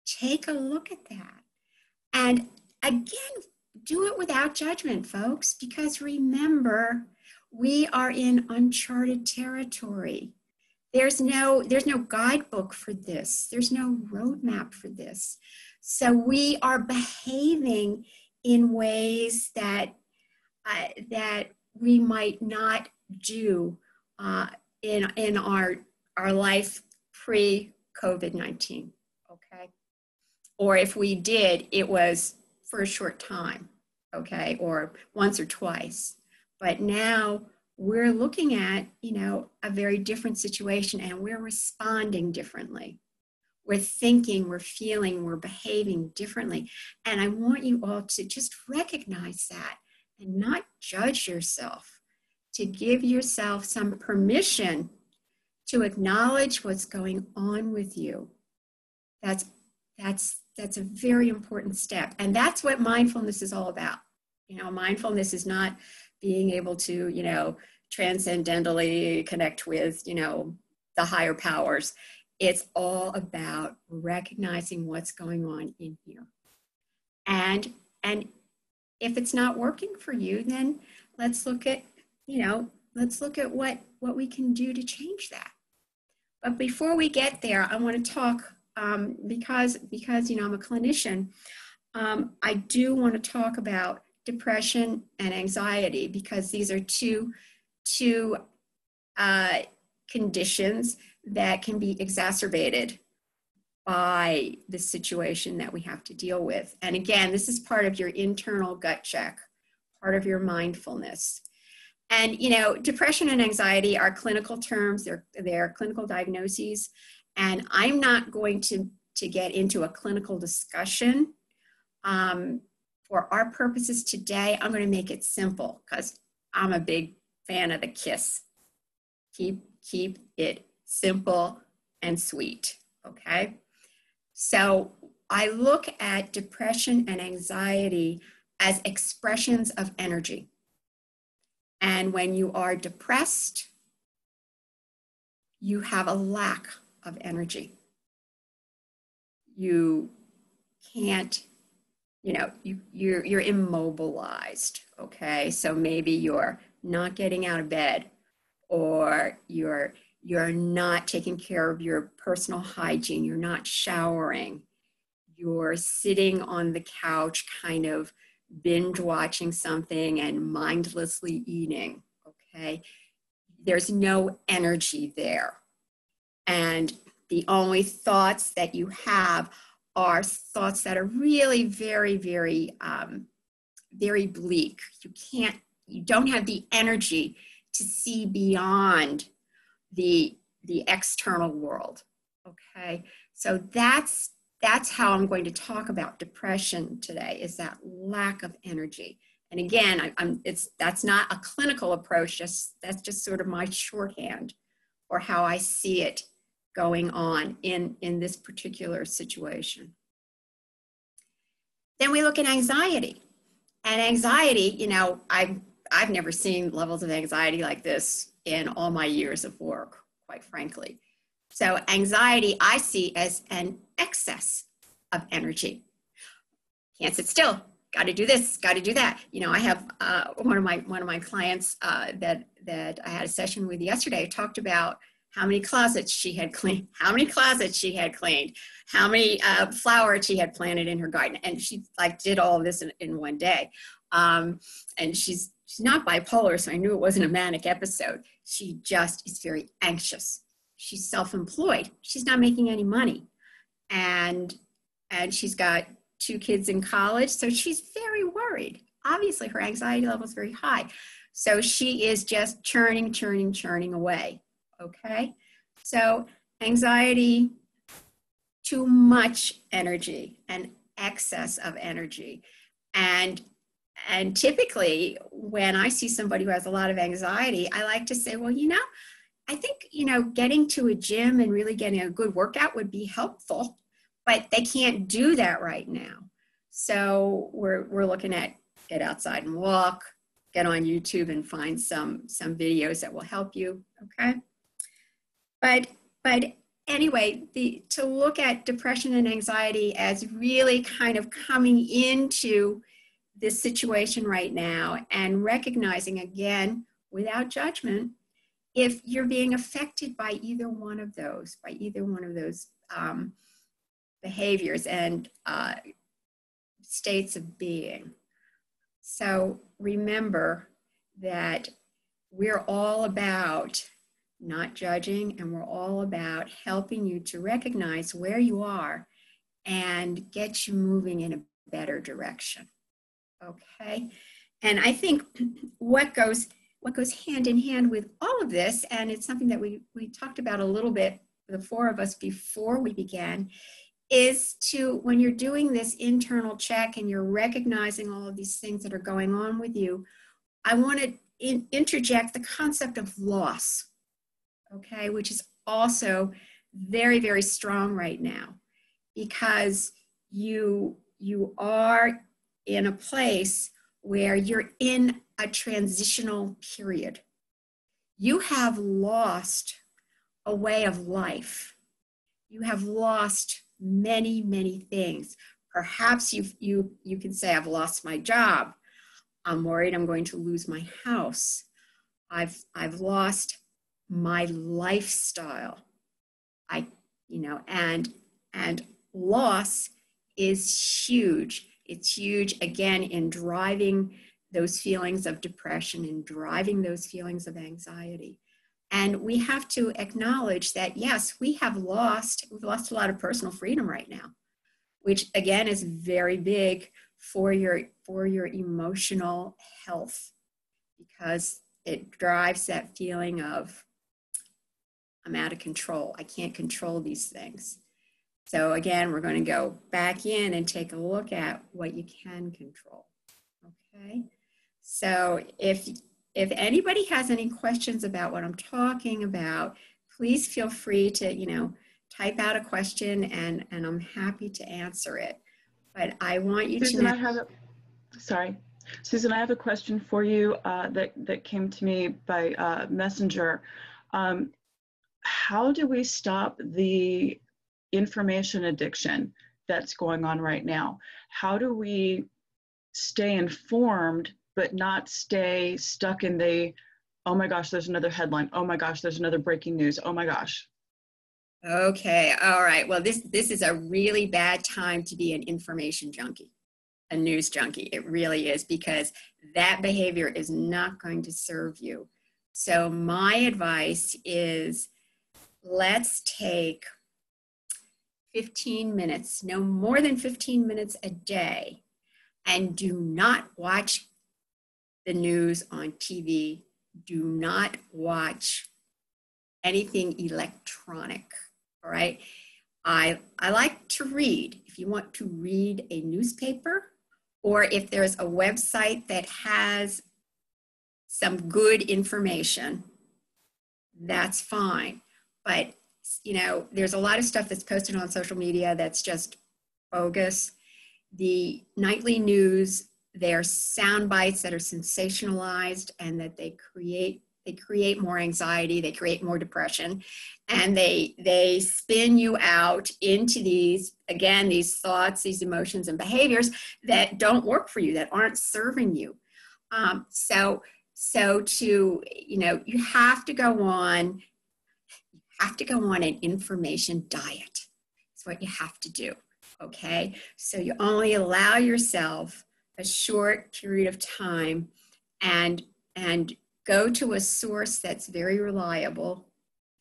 Take a look at that. And again, do it without judgment, folks, because remember, we are in uncharted territory. There's no guidebook for this. There's no roadmap for this. So we are behaving in ways that we might not do in our life pre-COVID-19, okay? Or if we did, it was for a short time, okay, or once or twice. But now we're looking at, a very different situation, and we're responding differently. We're thinking, we're feeling, we're behaving differently. And I want you all to just recognize that and not judge yourself, to give yourself some permission to acknowledge what's going on with you. That's a very important step. And that's what mindfulness is all about. Mindfulness is not being able to, transcendentally connect with, the higher powers. It's all about recognizing what's going on in here. And if it's not working for you, then let's look at, what we can do to change that. But before we get there, I want to talk, because I'm a clinician, I do want to talk about depression and anxiety, because these are two conditions that can be exacerbated by the situation that we have to deal with. And again, this is part of your internal gut check, part of your mindfulness. And, depression and anxiety are clinical terms, they're clinical diagnoses. And I'm not going to get into a clinical discussion. For our purposes today, I'm going to make it simple because I'm a big fan of the KISS. Keep it simple and sweet, okay? So I look at depression and anxiety as expressions of energy. And when you are depressed, you have a lack of energy. You can't, you're immobilized, okay? So maybe you're not getting out of bed, or you're not taking care of your personal hygiene, you're not showering, you're sitting on the couch kind of binge watching something and mindlessly eating, okay? There's no energy there. And the only thoughts that you have are thoughts that are really very, very, very bleak. You don't have the energy to see beyond the external world, okay? So that's how I'm going to talk about depression today, is that lack of energy. And again, that's not a clinical approach, that's just sort of my shorthand for how I see it going on in this particular situation. Then we look at anxiety. And anxiety, I've never seen levels of anxiety like this in all my years of work, quite frankly. So anxiety I see as an excess of energy. Can't sit still, got to do this, got to do that. I have one of my clients that I had a session with yesterday talked about how many closets she had cleaned, how many flowers she had planted in her garden. And she did all of this in one day. And she's not bipolar, so I knew it wasn't a manic episode. She just is very anxious. She's self-employed. She's not making any money. And she's got 2 kids in college, so she's very worried. Obviously, her anxiety level is very high. So she is just churning away. Okay, so anxiety, too much energy, an excess of energy. And typically when I see somebody who has a lot of anxiety, I like to say, well, I think, getting to a gym and really getting a good workout would be helpful, but they can't do that right now. So we're looking at get outside and walk, get on YouTube and find some videos that will help you, okay? But anyway, to look at depression and anxiety as really kind of coming into this situation right now and recognizing, again, without judgment, if you're being affected by either one of those behaviors and states of being. So remember that we're all about not judging, and we're all about helping you to recognize where you are and get you moving in a better direction. Okay, and I think what goes hand in hand with all of this, and it's something that we talked about a little bit, the 4 of us, before we began, is to, when you're doing this internal check and you're recognizing all of these things that are going on with you, I want to interject the concept of loss, okay, which is also very, very strong right now, because you are in a place where you're in a transitional period. You have lost a way of life. You have lost many, many things. Perhaps you can say, I've lost my job. I'm worried I'm going to lose my house. I've lost my lifestyle. And loss is huge. It's huge, again, in driving those feelings of depression and driving those feelings of anxiety. And we have to acknowledge that, yes, we've lost a lot of personal freedom right now, which again is very big for your emotional health, because it drives that feeling of, I'm out of control. I can't control these things. So again, we're going to go back in and take a look at what you can control. Okay. So if anybody has any questions about what I'm talking about, please feel free to, type out a question and I'm happy to answer it. But I want you Susan, to know. Susan, I have a question for you that came to me by messenger. How do we stop the information addiction that's going on right now? How do we stay informed but not stay stuck in the, oh my gosh, there's another headline, oh my gosh, there's another breaking news, oh my gosh? Okay, all right. Well, this is a really bad time to be an information junkie, a news junkie. It really is, because that behavior is not going to serve you. So my advice is, let's take 15 minutes, no more than 15 minutes a day, and do not watch the news on TV. Do not watch anything electronic, all right? I like to read. If you want to read a newspaper, or if there's a website that has some good information, that's fine. But, you know, there's a lot of stuff that's posted on social media that's just bogus. The nightly news, they're sound bites that are sensationalized, and that they create more anxiety, they create more depression, and they spin you out into these, again, these thoughts, these emotions and behaviors that don't work for you, that aren't serving you. So to, you know, you have to go on an information diet. It's what you have to do, okay? So you only allow yourself a short period of time and go to a source that's very reliable,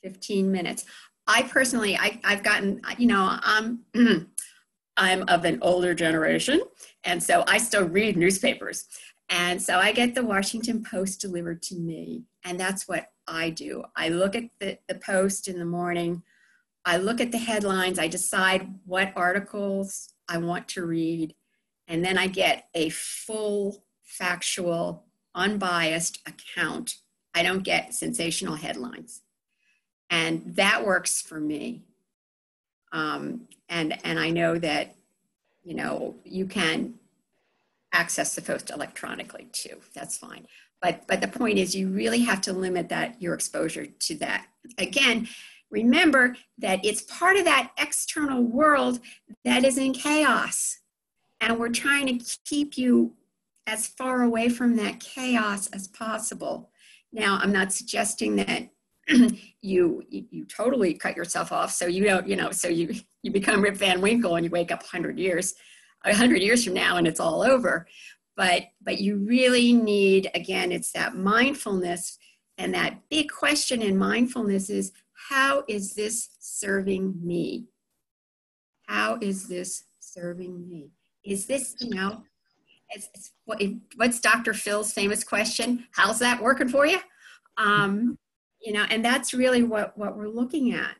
15 minutes. I personally, I've gotten, you know, I'm of an older generation, and so I still read newspapers. And so I get the Washington Post delivered to me, and that's what I do. I look at the Post in the morning, I look at the headlines, I decide what articles I want to read, and then I get a full, factual, unbiased account. I don't get sensational headlines. And that works for me. And I know that, you know, you can access the Post electronically too. That's fine. But the point is, you really have to limit your exposure to that. Again, remember that it's part of that external world that is in chaos. And we're trying to keep you as far away from that chaos as possible. Now, I'm not suggesting that you totally cut yourself off, so you don't, you know, so you become Rip Van Winkle and you wake up 100 years from now and it's all over. But you really need, again, it's that mindfulness, and that big question in mindfulness is, how is this serving me? How is this serving me? Is this, you know, what's Dr. Phil's famous question? How's that working for you? You know, and that's really what we're looking at.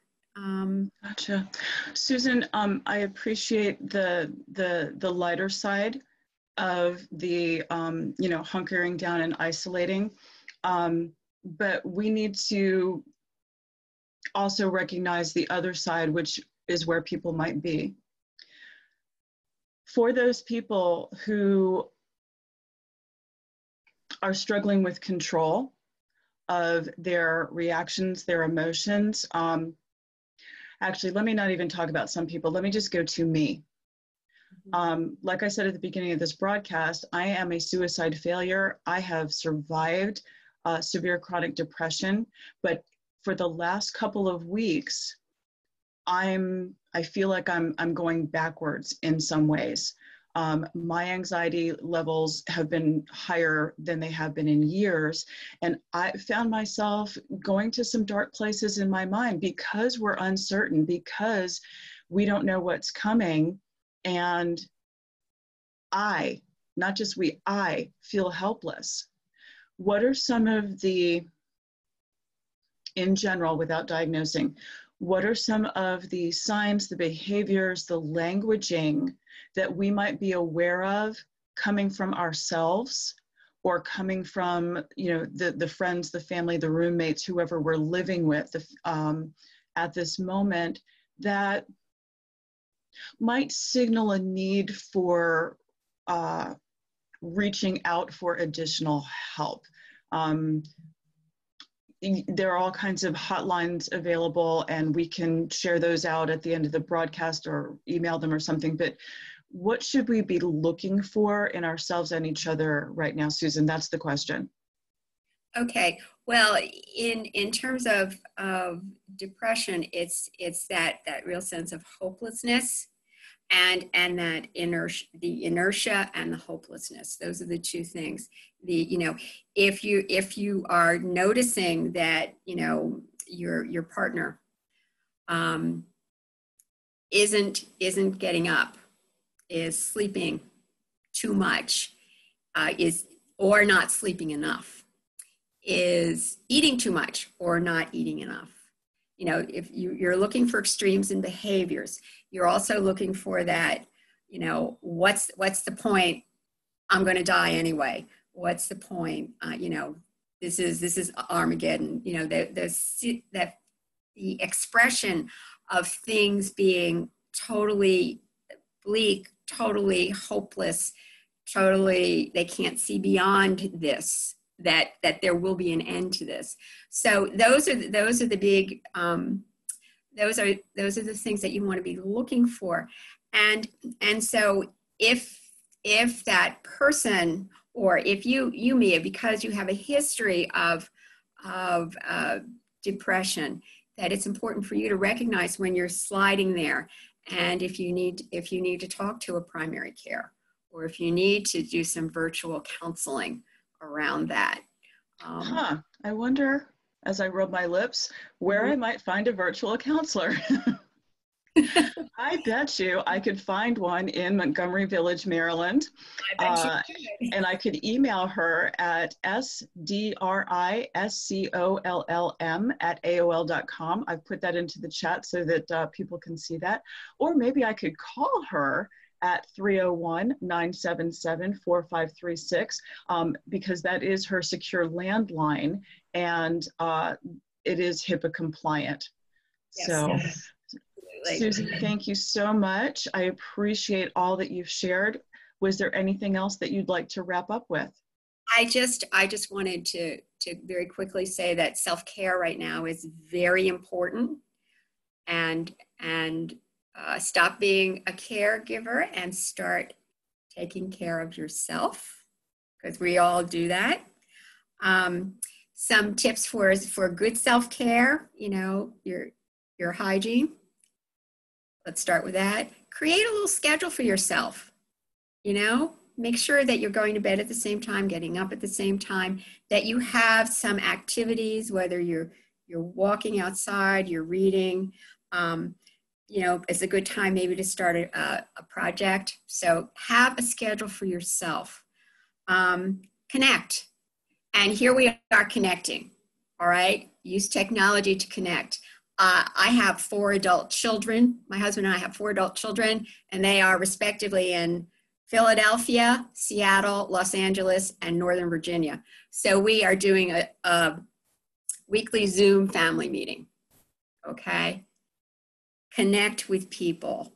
Gotcha. Susan, I appreciate the lighter side of the, you know, hunkering down and isolating. But we need to also recognize the other side, which is where people might be. For those people who are struggling with control of their reactions, their emotions, actually, let me not even talk about some people. Let me just go to me. Like I said at the beginning of this broadcast, I am a suicide failure. I have survived severe chronic depression, but for the last couple of weeks, I feel like I'm going backwards in some ways. My anxiety levels have been higher than they have been in years. And I found myself going to some dark places in my mind because we're uncertain, because we don't know what's coming. And I feel helpless. What are some of the, in general, without diagnosing, what are some of the signs, the behaviors, the languaging that we might be aware of coming from ourselves or coming from, you know, the friends, the family, the roommates, whoever we're living with at this moment, that might signal a need for reaching out for additional help. There are all kinds of hotlines available, and we can share those out at the end of the broadcast or email them or something. But what should we be looking for in ourselves and each other right now, Susan? That's the question. Okay. Well, in terms of depression, it's that real sense of hopelessness, and that the inertia and the hopelessness. Those are the two things. If you are noticing that your partner isn't getting up, is sleeping too much, or not sleeping enough, is eating too much or not eating enough. If you're looking for extremes in behaviors, you're also looking for that, what's the point? I'm going to die anyway. What's the point? This is Armageddon. The expression of things being totally bleak, totally hopeless, totally, they can't see beyond this, that there will be an end to this. So those are the big, those are the things that you want to be looking for. And so if that person, or if you Mia, because you have a history of depression, that it's important for you to recognize when you're sliding there, and if you need to talk to a primary care, or if you need to do some virtual counseling around that. I wonder, as I rub my lips, where I might find a virtual counselor. I bet you I could find one in Montgomery Village, Maryland. I bet you could. And I could email her at sdriscollm@aol.com. I've put that into the chat so that people can see that. Or maybe I could call her at 301-977-4536 because that is her secure landline, and it is HIPAA compliant. Yes, so. Yes. Susan, thank you so much. I appreciate all that you've shared. Was there anything else that you'd like to wrap up with? I just wanted to very quickly say that self-care right now is very important, and stop being a caregiver and start taking care of yourself, because we all do that. Some tips for good self-care, your hygiene. Let's start with that. Create a little schedule for yourself. Make sure that you're going to bed at the same time, getting up at the same time, that you have some activities, whether you're walking outside, you're reading. It's a good time maybe to start a project. So have a schedule for yourself. Connect. And here we are connecting. All right. Use technology to connect. I have 4 adult children. My husband and I have 4 adult children, and they are respectively in Philadelphia, Seattle, Los Angeles, and Northern Virginia. So we are doing a weekly Zoom family meeting. Okay. Connect with people.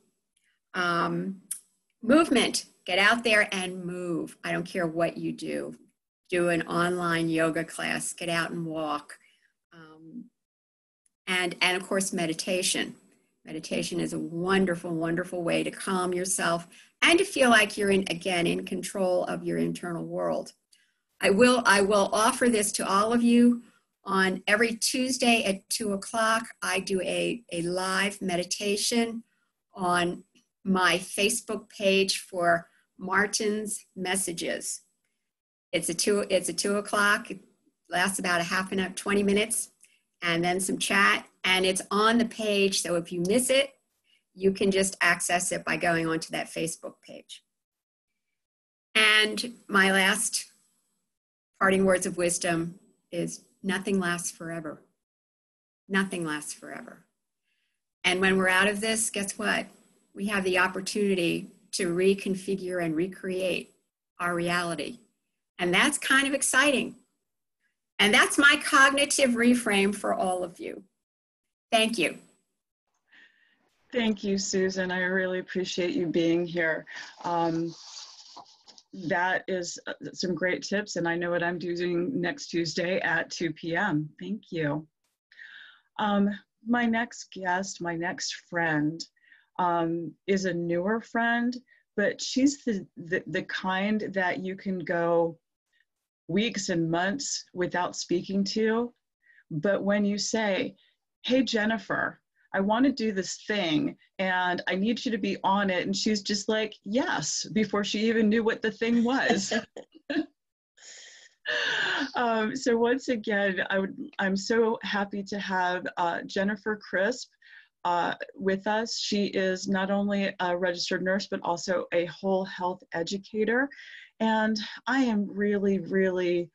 Movement. Get out there and move. I don't care what you do. Do an online yoga class. Get out and walk. And of course, meditation. Meditation is a wonderful, wonderful way to calm yourself and to feel like you're in control of your internal world. I will offer this to all of you on every Tuesday at 2:00. I do a live meditation on my Facebook page for Martin's Messages. It's at 2:00. It lasts about a half an hour, 20 minutes. And then some chat, and it's on the page. So if you miss it, you can just access it by going onto that Facebook page. And my last parting words of wisdom is nothing lasts forever. Nothing lasts forever. And when we're out of this, guess what? We have the opportunity to reconfigure and recreate our reality. And that's kind of exciting. And that's my cognitive reframe for all of you. Thank you. Thank you, Susan. I really appreciate you being here. That is some great tips, and I know what I'm doing next Tuesday at 2 p.m. Thank you. My next guest, my next friend, is a newer friend, but she's the kind that you can go weeks and months without speaking to. But when you say, hey, Jennifer, I want to do this thing and I need you to be on it. And she's just like, yes, before she even knew what the thing was. So once again, I'm so happy to have Jennifer Crisp with us. She is not only a registered nurse, but also a whole health educator. And I am really,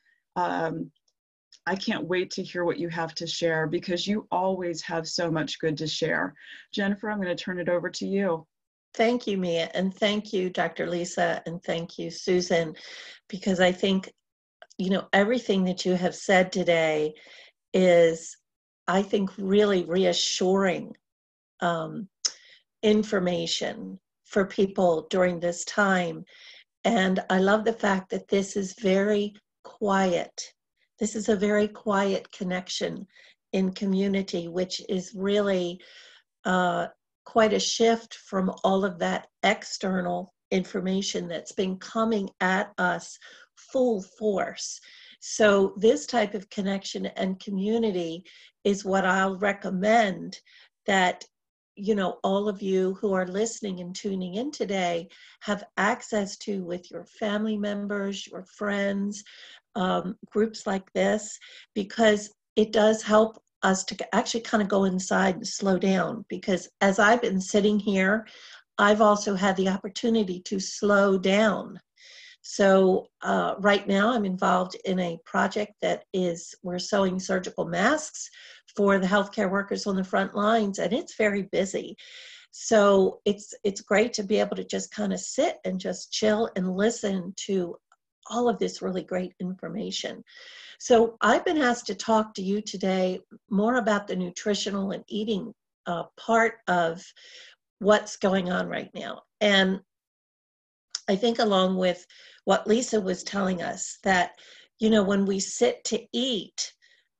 I can't wait to hear what you have to share, because you always have so much good to share. Jennifer, I'm going to turn it over to you. Thank you, Mia, and thank you, Dr. Lisa, and thank you, Susan, because I think, everything that you have said today is, I think, really reassuring information for people during this time. And I love the fact that this is very quiet. This is a very quiet connection in community, which is really quite a shift from all of that external information that's been coming at us full force. So this type of connection and community is what I'll recommend that all of you who are listening and tuning in today have access to with your family members, your friends, groups like this, because it does help us to actually kind of go inside and slow down. Because as I've been sitting here, I've also had the opportunity to slow down. So right now I'm involved in a project that we're sewing surgical masks for the healthcare workers on the front lines, and it's very busy. So it's great to be able to just kind of sit and just chill and listen to all of this really great information. So I've been asked to talk to you today more about the nutritional and eating part of what's going on right now. And I think along with what Lisa was telling us, that, when we sit to eat,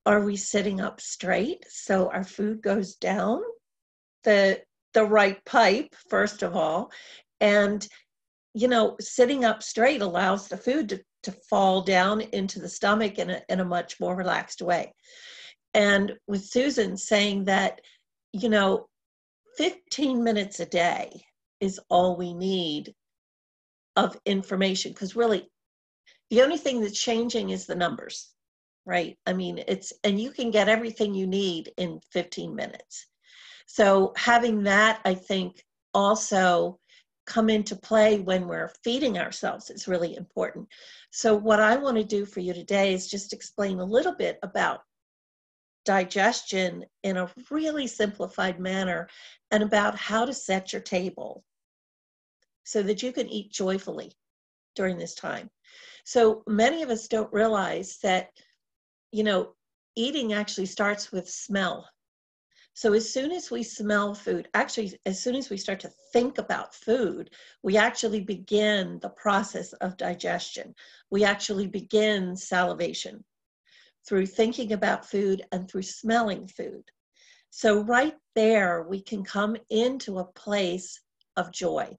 are we sitting up straight so our food goes down the right pipe, first of all? And, sitting up straight allows the food to fall down into the stomach in a much more relaxed way. And with Susan saying that, 15 minutes a day is all we need of information, because really the only thing that's changing is the numbers, right? I mean, and you can get everything you need in 15 minutes. So having that, I think, also come into play when we're feeding ourselves is really important. So what I want to do for you today is just explain a little bit about digestion in a really simplified manner, and about how to set your table so that you can eat joyfully during this time. So many of us don't realize that, eating actually starts with smell. So as soon as we smell food, actually, as soon as we start to think about food, we actually begin the process of digestion. We actually begin salivation through thinking about food and through smelling food. So right there, we can come into a place of joy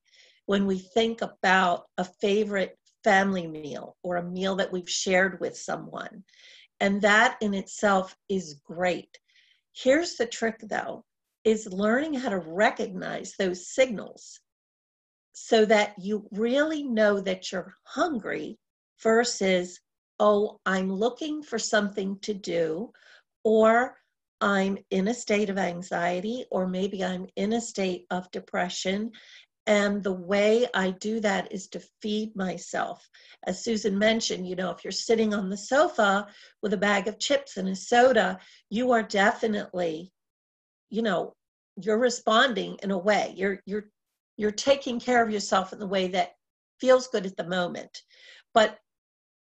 when we think about a favorite family meal or a meal that we've shared with someone. And that in itself is great. Here's the trick, though, is learning how to recognize those signals so that you really know that you're hungry versus, oh, I'm looking for something to do, or I'm in a state of anxiety, or maybe I'm in a state of depression. And the way I do that is to feed myself. As Susan mentioned, if you're sitting on the sofa with a bag of chips and a soda, you are definitely, you're responding in a way. You're taking care of yourself in the way that feels good at the moment. But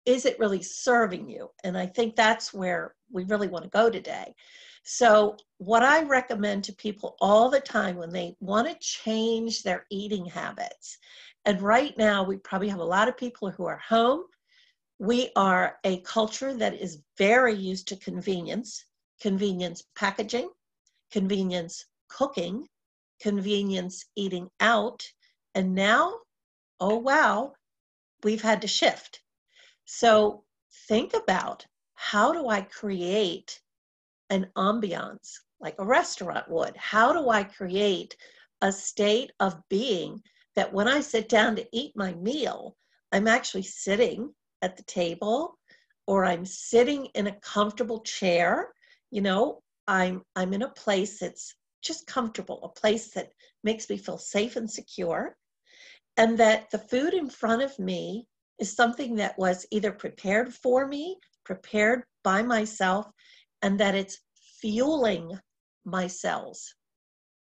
is it really serving you? And I think that's where we really want to go today. So what I recommend to people all the time when they want to change their eating habits, and right now we probably have a lot of people who are home. We are a culture that is very used to convenience packaging, convenience cooking, convenience eating out. And now, oh wow, we've had to shift. So think about, how do I create an ambiance like a restaurant would? How do I create a state of being that when I sit down to eat my meal, I'm actually sitting at the table, or I'm sitting in a comfortable chair? You know, I'm in a place that's just comfortable, a place that makes me feel safe and secure, and that the food in front of me is something that was either prepared for me, prepared by myself, and that it's fueling my cells.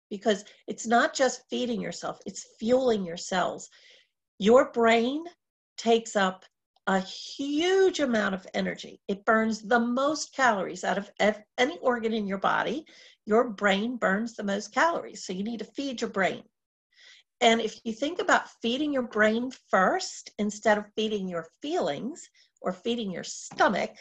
Because it's not just feeding yourself, it's fueling your cells. Your brain takes up a huge amount of energy. It burns the most calories out of any organ in your body. Your brain burns the most calories, so you need to feed your brain. And if you think about feeding your brain first instead of feeding your feelings or feeding your stomach,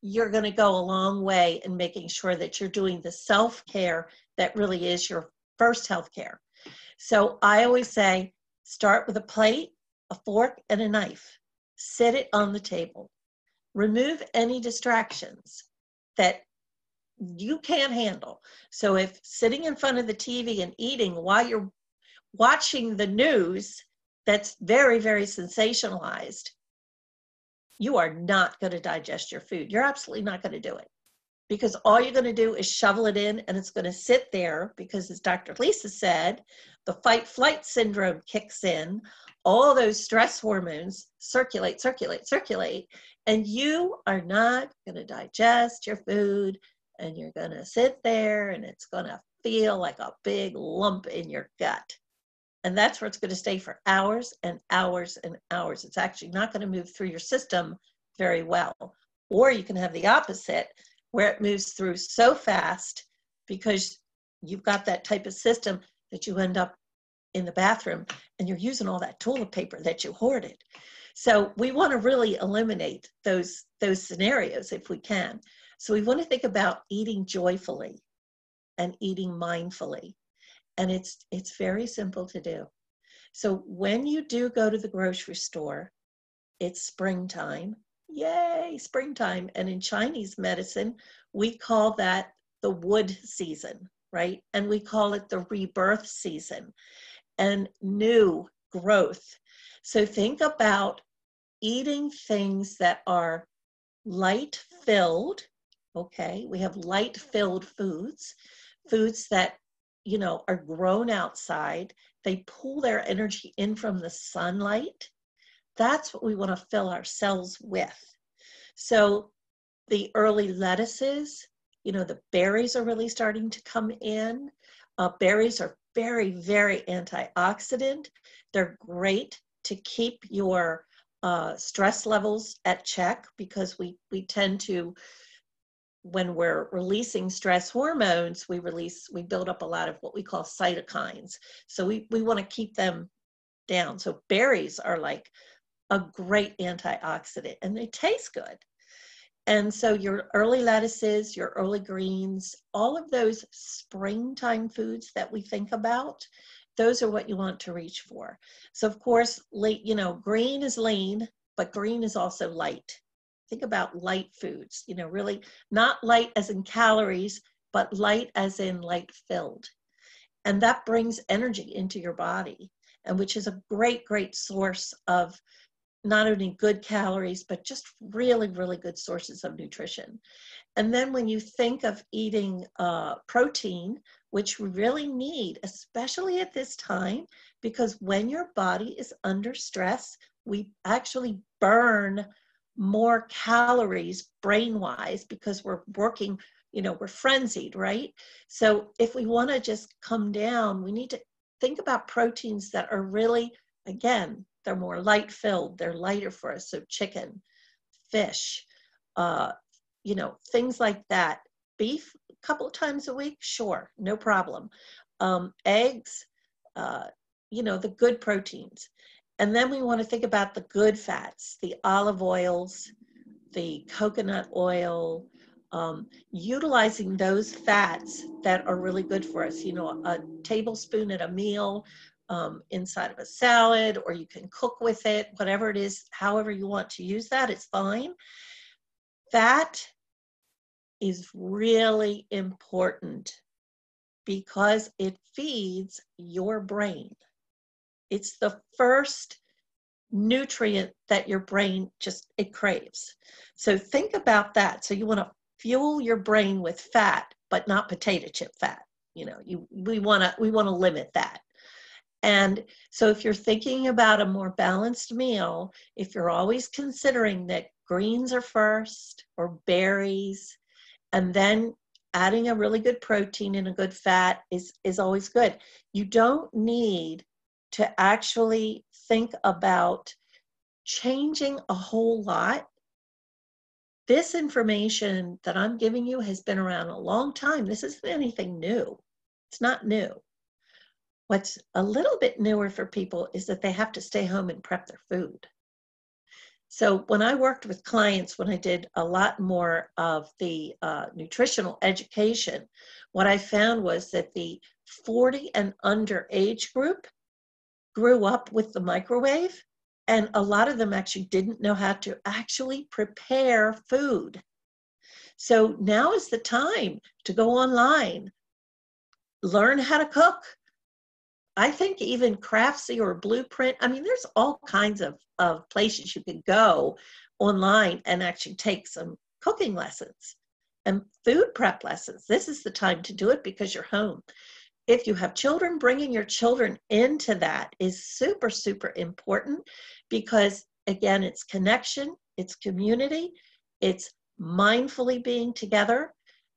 you're going to go a long way in making sure that you're doing the self-care that really is your first health care. So I always say, start with a plate, a fork, and a knife. Sit it on the table. Remove any distractions that you can't handle. So if sitting in front of the TV and eating while you're watching the news that's very, very sensationalized, you are not going to digest your food. You're absolutely not going to do it, because all you're going to do is shovel it in, and it's going to sit there because, as Dr. Lisa said, the fight-flight syndrome kicks in. All those stress hormones circulate, and you are not going to digest your food, and you're going to sit there, and it's going to feel like a big lump in your gut. And that's where it's going to stay for hours and hours and hours. It's actually not going to move through your system very well. Or you can have the opposite, where it moves through so fast because you've got that type of system that you end up in the bathroom and you're using all that toilet paper that you hoarded. So we want to really eliminate those scenarios if we can. So we want to think about eating joyfully and eating mindfully. And it's very simple to do. So when you do go to the grocery store, it's springtime. Yay, springtime. And in Chinese medicine, we call that the wood season, right? And we call it the rebirth season and new growth. So think about eating things that are light-filled, okay? We have light-filled foods that, you know, are grown outside. They pull their energy in from the sunlight. That's what we want to fill our cells with. So the early lettuces, you know, the berries are really starting to come in. Berries are very, very antioxidant. They're great to keep your stress levels at check, because we tend to, when we're releasing stress hormones, we build up a lot of what we call cytokines. So we want to keep them down. So berries are like a great antioxidant, and they taste good. And so your early lettuces, your early greens, all of those springtime foods that we think about, those are what you want to reach for. So of course, you know, green is lean, but green is also light. Think about light foods, you know, really not light as in calories, but light as in light filled. And that brings energy into your body, and which is a great, great source of not only good calories, but just really, really good sources of nutrition. And then when you think of eating protein, which we really need, especially at this time, because when your body is under stress, we actually burn more calories brain-wise because we're working, you know, we're frenzied, right? So if we want to just come down, we need to think about proteins that are really, again, they're more light-filled, they're lighter for us. So chicken, fish, you know, things like that, beef a couple of times a week, sure, no problem. Eggs, the good proteins. And then we want to think about the good fats, the olive oils, the coconut oil, utilizing those fats that are really good for us. A tablespoon at a meal, inside of a salad, or you can cook with it, whatever it is, however you want to use that, it's fine. Fat is really important because it feeds your brain. It's the first nutrient that your brain it craves. So think about that. So you want to fuel your brain with fat, but not potato chip fat. We want to limit that. And so if you're thinking about a more balanced meal, if you're always considering that greens are first, or berries, and then adding a really good protein and a good fat is always good. You don't need to actually think about changing a whole lot. This information that I'm giving you has been around a long time. This isn't anything new. It's not new. What's a little bit newer for people is that they have to stay home and prep their food. So when I worked with clients, when I did a lot more of the nutritional education, what I found was that the 40 and under age group grew up with the microwave, and a lot of them actually didn't know how to actually prepare food. So now is the time to go online, learn how to cook. I think even Craftsy or Blueprint, there's all kinds of places you can go online and actually take some cooking lessons and food prep lessons. This is the time to do it because you're home. If you have children, bringing your children into that is super, super important because, again, it's connection, it's community, it's mindfully being together.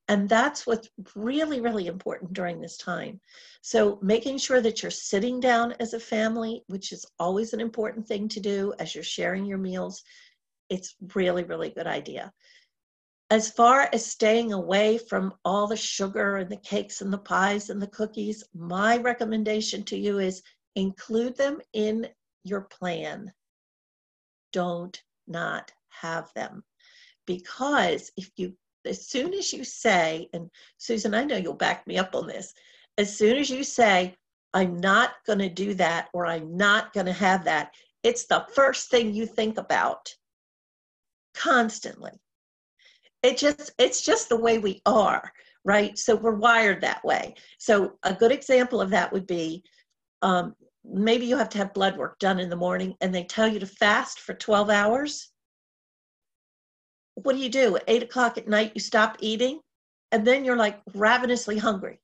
And that's what's really, really important during this time. So making sure that you're sitting down as a family, which is always an important thing to do as you're sharing your meals, it's really, really good idea. As far as staying away from all the sugar and the cakes and the pies and the cookies, my recommendation to you is include them in your plan. Don't not have them. Because as soon as you say, and Susan, I know you'll back me up on this, as soon as you say, I'm not going to do that, or I'm not going to have that, it's the first thing you think about constantly. It's just the way we are, right? So we're wired that way. So a good example of that would be, maybe you have to have blood work done in the morning and they tell you to fast for 12 hours. What do? At 8 o'clock at night, you stop eating, and then you're like ravenously hungry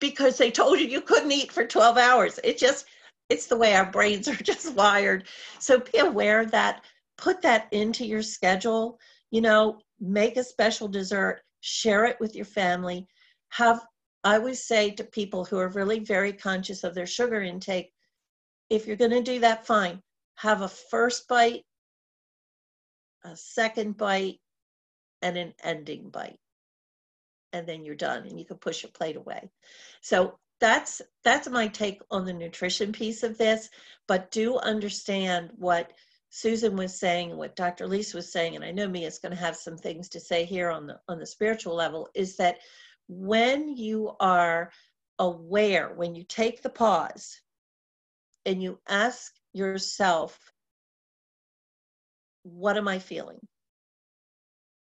because they told you couldn't eat for 12 hours. It's the way our brains are just wired. So be aware of that. Put that into your schedule. Make a special dessert, share it with your family. I always say to people who are really very conscious of their sugar intake, if you're going to do that, fine. Have a first bite, a second bite, and an ending bite. And then you're done and you can push your plate away. So that's my take on the nutrition piece of this, but do understand what Susan was saying, what Dr. Lisa was saying, and I know Mia's going to have some things to say here on the spiritual level, is that when you are aware, when you take the pause and you ask yourself, what am I feeling?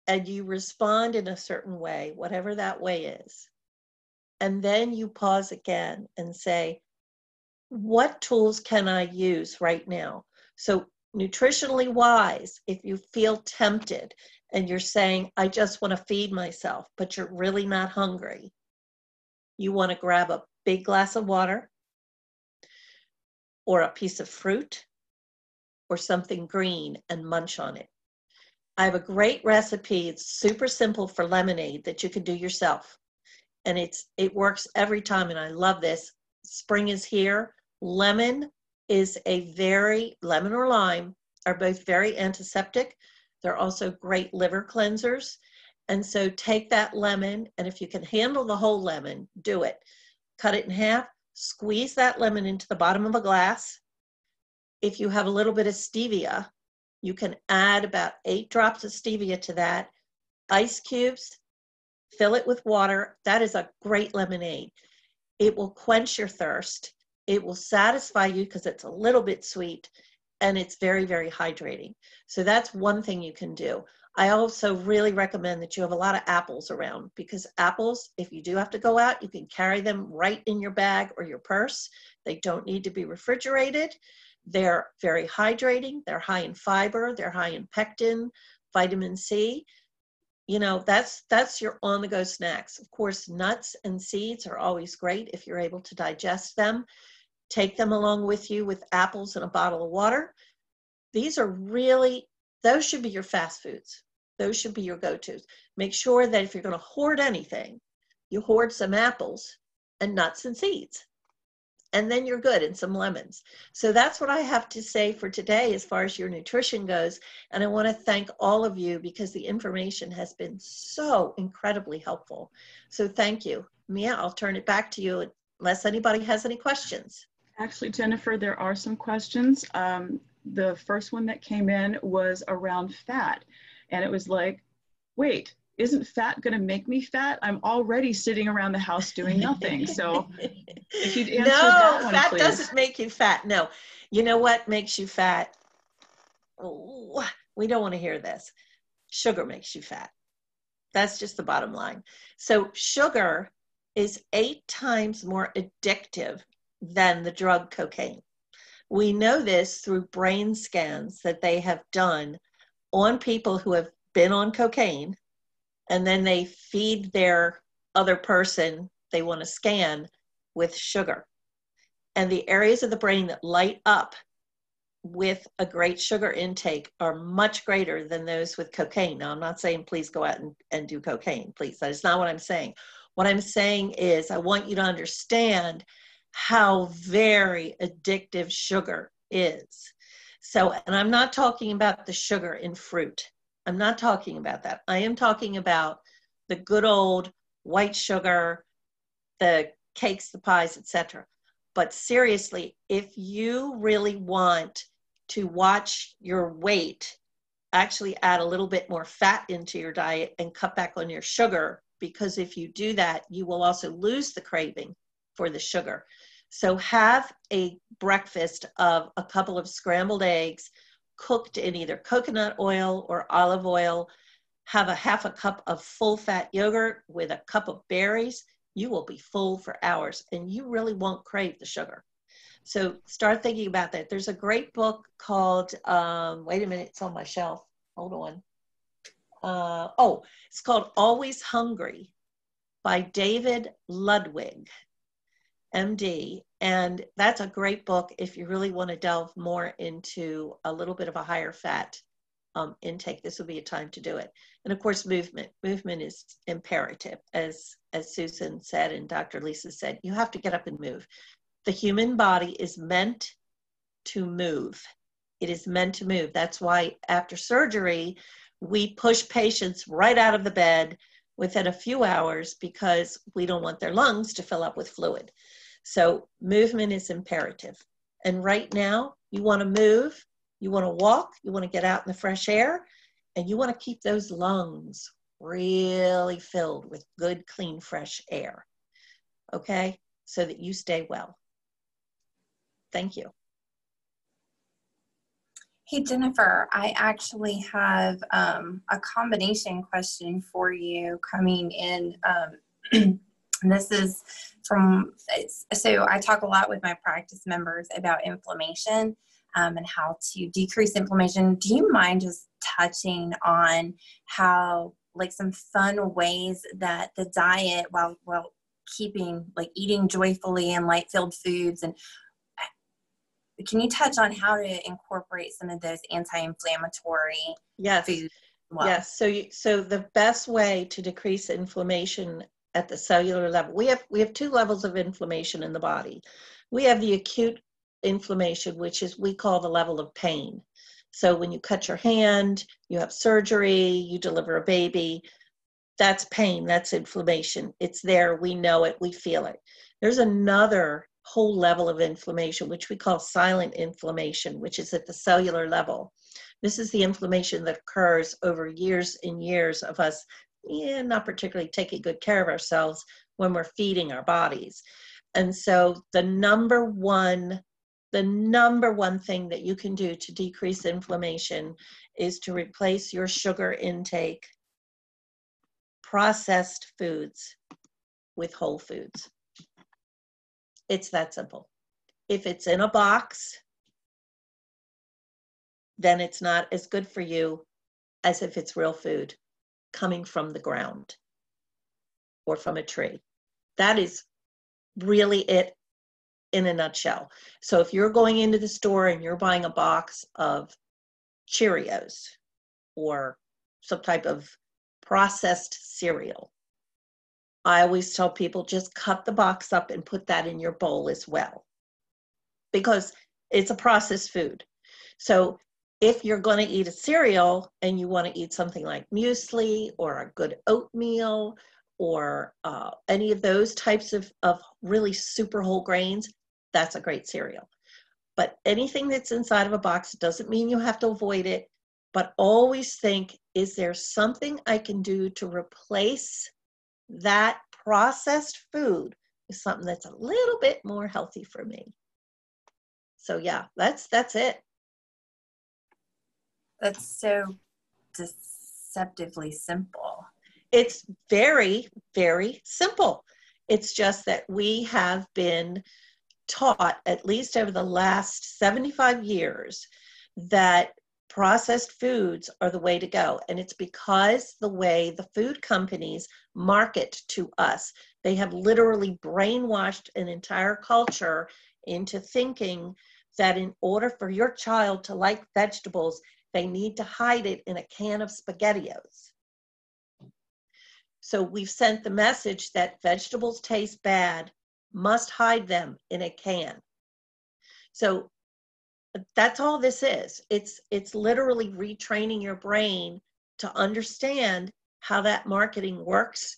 And you respond in a certain way, whatever that way is. And then you pause again and say, what tools can I use right now? So nutritionally wise, if you feel tempted and you're saying, I just want to feed myself, but you're really not hungry, you want to grab a big glass of water or a piece of fruit or something green and munch on it. I have a great recipe. It's super simple for lemonade that you can do yourself. And it works every time, and I love this. Spring is here. Lemon or lime are both very antiseptic. They're also great liver cleansers. And so take that lemon, and if you can handle the whole lemon, do it. Cut it in half, squeeze that lemon into the bottom of a glass. If you have a little bit of stevia, you can add about 8 drops of stevia to that. Ice cubes, fill it with water. That is a great lemonade. It will quench your thirst. It will satisfy you because it's a little bit sweet, and it's very, very hydrating. So that's one thing you can do. I also really recommend that you have a lot of apples around, because apples, if you do have to go out, you can carry them right in your bag or your purse. They don't need to be refrigerated. They're very hydrating. They're high in fiber. They're high in pectin, vitamin C. You know, that's your on-the-go snacks. Of course, nuts and seeds are always great if you're able to digest them. Take them along with you with apples and a bottle of water. These are really, those should be your fast foods. Those should be your go-tos. Make sure that if you're going to hoard anything, you hoard some apples and nuts and seeds. And then you're good, and some lemons. So that's what I have to say for today as far as your nutrition goes. And I want to thank all of you because the information has been so incredibly helpful. So thank you. Mia, I'll turn it back to you unless anybody has any questions. Actually, Jennifer, there are some questions. The first one that came in was around fat. And it was like, wait, isn't fat going to make me fat? I'm already sitting around the house doing nothing. So if you'd answer that one, fat please. Doesn't make you fat. No. You know what makes you fat? Oh, we don't want to hear this. Sugar makes you fat. That's just the bottom line. So sugar is 8 times more addictive than the drug cocaine. We know this through brain scans that they have done on people who have been on cocaine, and then they feed their other person they want to scan with sugar. And the areas of the brain that light up with a great sugar intake are much greater than those with cocaine. Now, I'm not saying please go out and do cocaine, please. That is not what I'm saying. What I'm saying is I want you to understand how very addictive sugar is. So, and I'm not talking about the sugar in fruit. I'm not talking about that. I am talking about the good old white sugar, the cakes, the pies, etc. But seriously, if you really want to watch your weight, actually add a little bit more fat into your diet and cut back on your sugar, because if you do that, you will also lose the craving for the sugar. So have a breakfast of a couple of scrambled eggs cooked in either coconut oil or olive oil. Have a half a cup of full fat yogurt with a cup of berries. You will be full for hours and you really won't crave the sugar. So start thinking about that. There's a great book called, wait a minute, it's on my shelf. Hold on. It's called Always Hungry by David Ludwig, MD. And that's a great book if you really want to delve more into a little bit of a higher fat intake. This will be a time to do it. And of course, movement. Movement is imperative. As Susan said and Dr. Lisa said, you have to get up and move. The human body is meant to move. It is meant to move. That's why after surgery, we push patients right out of the bed within a few hours because we don't want their lungs to fill up with fluid. So movement is imperative. And right now, you want to move, you want to walk, you want to get out in the fresh air, and you want to keep those lungs really filled with good, clean, fresh air. Okay? So that you stay well. Thank you. Hey, Jennifer, I actually have a combination question for you coming in. This is so I talk a lot with my practice members about inflammation and how to decrease inflammation. Do you mind just touching on how, like, some fun ways that the diet, while keeping, like, eating joyfully and light-filled foods, and can you touch on how to incorporate some of those anti-inflammatory foods? Well? Yes. So the best way to decrease inflammation at the cellular level, we have 2 levels of inflammation in the body. We have the acute inflammation, which is we call the level of pain. So when you cut your hand, you have surgery, you deliver a baby, That's pain, that's inflammation. It's there, we know it, we feel it. There's another whole level of inflammation, which we call silent inflammation, which is at the cellular level. This is the inflammation that occurs over years and years of us not particularly taking good care of ourselves when we're feeding our bodies. And so the number one thing that you can do to decrease inflammation is to replace your sugar intake, processed foods, with whole foods. It's that simple. If it's in a box, then it's not as good for you as if it's real food coming from the ground or from a tree. That is really it in a nutshell. So if you're going into the store and you're buying a box of Cheerios or some type of processed cereal, I always tell people just cut the box up and put that in your bowl as well, because it's a processed food. So if you're going to eat a cereal and you want to eat something like muesli or a good oatmeal or any of those types of really super whole grains, that's a great cereal. But anything that's inside of a box doesn't mean you have to avoid it, but always think, is there something I can do to replace that processed food with something that's a little bit more healthy for me? So yeah, that's it. That's so deceptively simple. It's very, very simple. It's just that we have been taught, at least over the last 75 years, that processed foods are the way to go. And it's because the way the food companies market to us, they have literally brainwashed an entire culture into thinking that in order for your child to like vegetables, they need to hide it in a can of SpaghettiOs. So we've sent the message that vegetables taste bad, must hide them in a can. So that's all this is. It's literally retraining your brain to understand how that marketing works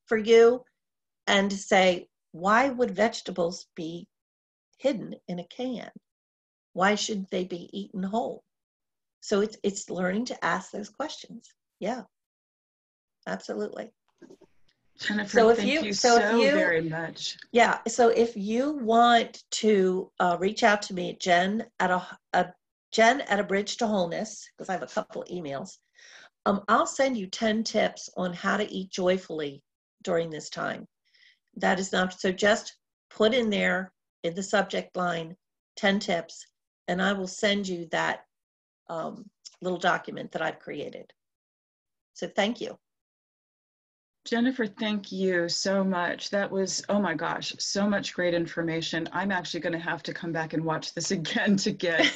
for you and to say, why would vegetables be hidden in a can? Why should they be eaten whole? So it's learning to ask those questions. Yeah, absolutely. Jennifer, thank you so very much. Yeah, so if you want to reach out to me, Jen at a Bridge to Wholeness, because I have a couple emails, I'll send you 10 tips on how to eat joyfully during this time. That is not, so just put in there in the subject line 10 tips, and I will send you that little document that I've created. So thank you. Jennifer, thank you so much. That was, oh my gosh, so much great information. I'm actually going to have to come back and watch this again to get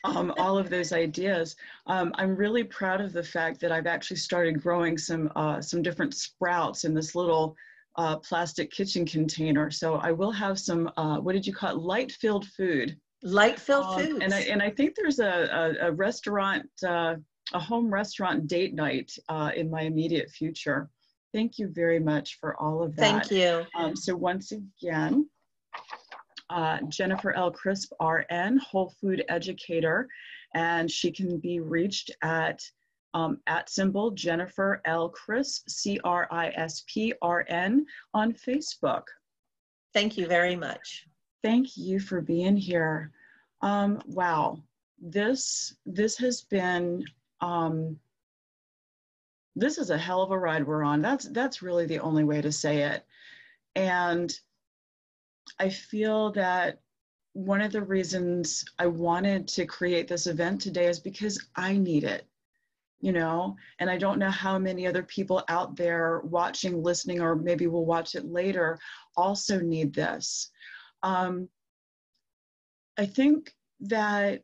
all of those ideas. I'm really proud of the fact that I've actually started growing some different sprouts in this little plastic kitchen container. So I will have some, what did you call it? Light-filled food. Light-filled foods. And I think there's a restaurant, a home restaurant date night in my immediate future. Thank you very much for all of that. Thank you. So once again, Jennifer L. Crisp, RN, Whole Food Educator, and she can be reached at symbol Jennifer L. Crisp, CRISP, RN on Facebook. Thank you very much. Thank you for being here. Wow, this has been. This is a hell of a ride we're on. That's really the only way to say it. And I feel that one of the reasons I wanted to create this event today is because I need it, you know, and I don't know how many other people out there watching, listening, or maybe will watch it later also need this. I think that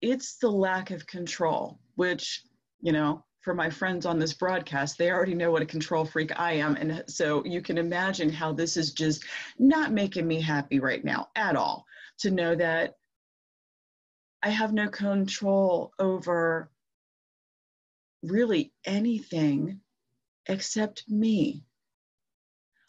it's the lack of control, which, you know, for my friends on this broadcast, they already know what a control freak I am. And so you can imagine how this is just not making me happy right now at all, to know that I have no control over really anything except me.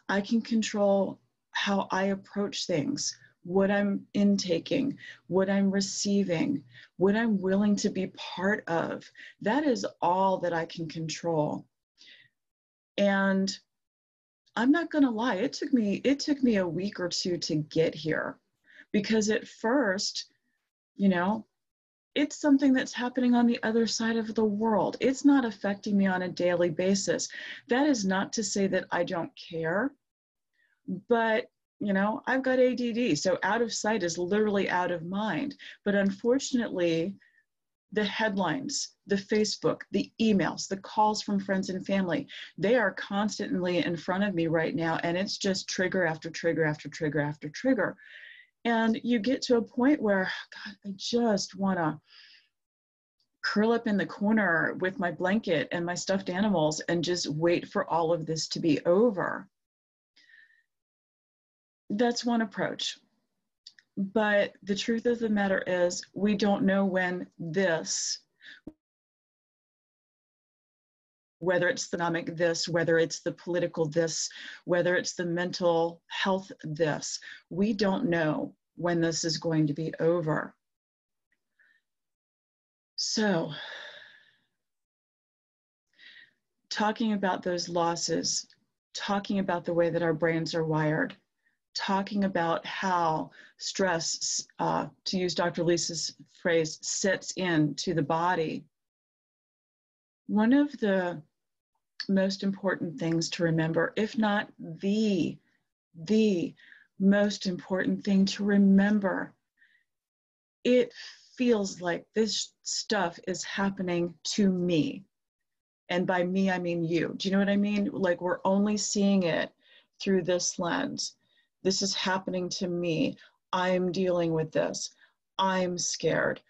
I can control how I approach things, what I'm intaking, what I'm receiving, what I'm willing to be part of. That is all that I can control. And I'm not going to lie, it took me a week or two to get here, because at first, you know, it's something that's happening on the other side of the world. It's not affecting me on a daily basis. That is not to say that I don't care, but you know, I've got ADD, so out of sight is literally out of mind. But unfortunately, the headlines, the Facebook, the emails, the calls from friends and family, they are constantly in front of me right now, and it's just trigger after trigger after trigger after trigger. And you get to a point where, God, I just want to curl up in the corner with my blanket and my stuffed animals and just wait for all of this to be over. That's one approach. But the truth of the matter is, we don't know when this, whether it's the economic this, whether it's the political this, whether it's the mental health this, we don't know when this is going to be over. So, talking about those losses, talking about the way that our brains are wired, talking about how stress, to use Dr. Lisa's phrase, sets into the body. One of the most important things to remember, if not the most important thing to remember, it feels like this stuff is happening to me. And by me, I mean you. Do you know what I mean? Like, we're only seeing it through this lens. This is happening to me. I'm dealing with this. I'm scared.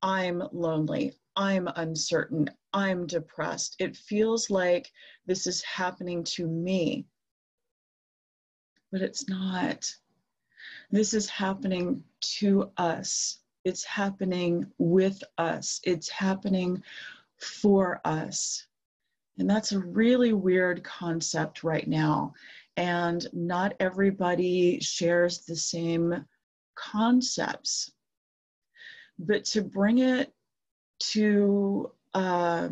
I'm lonely. I'm uncertain. I'm depressed. It feels like this is happening to me, but it's not. This is happening to us. It's happening with us. It's happening for us. And that's a really weird concept right now. And not everybody shares the same concepts. But to bring it to a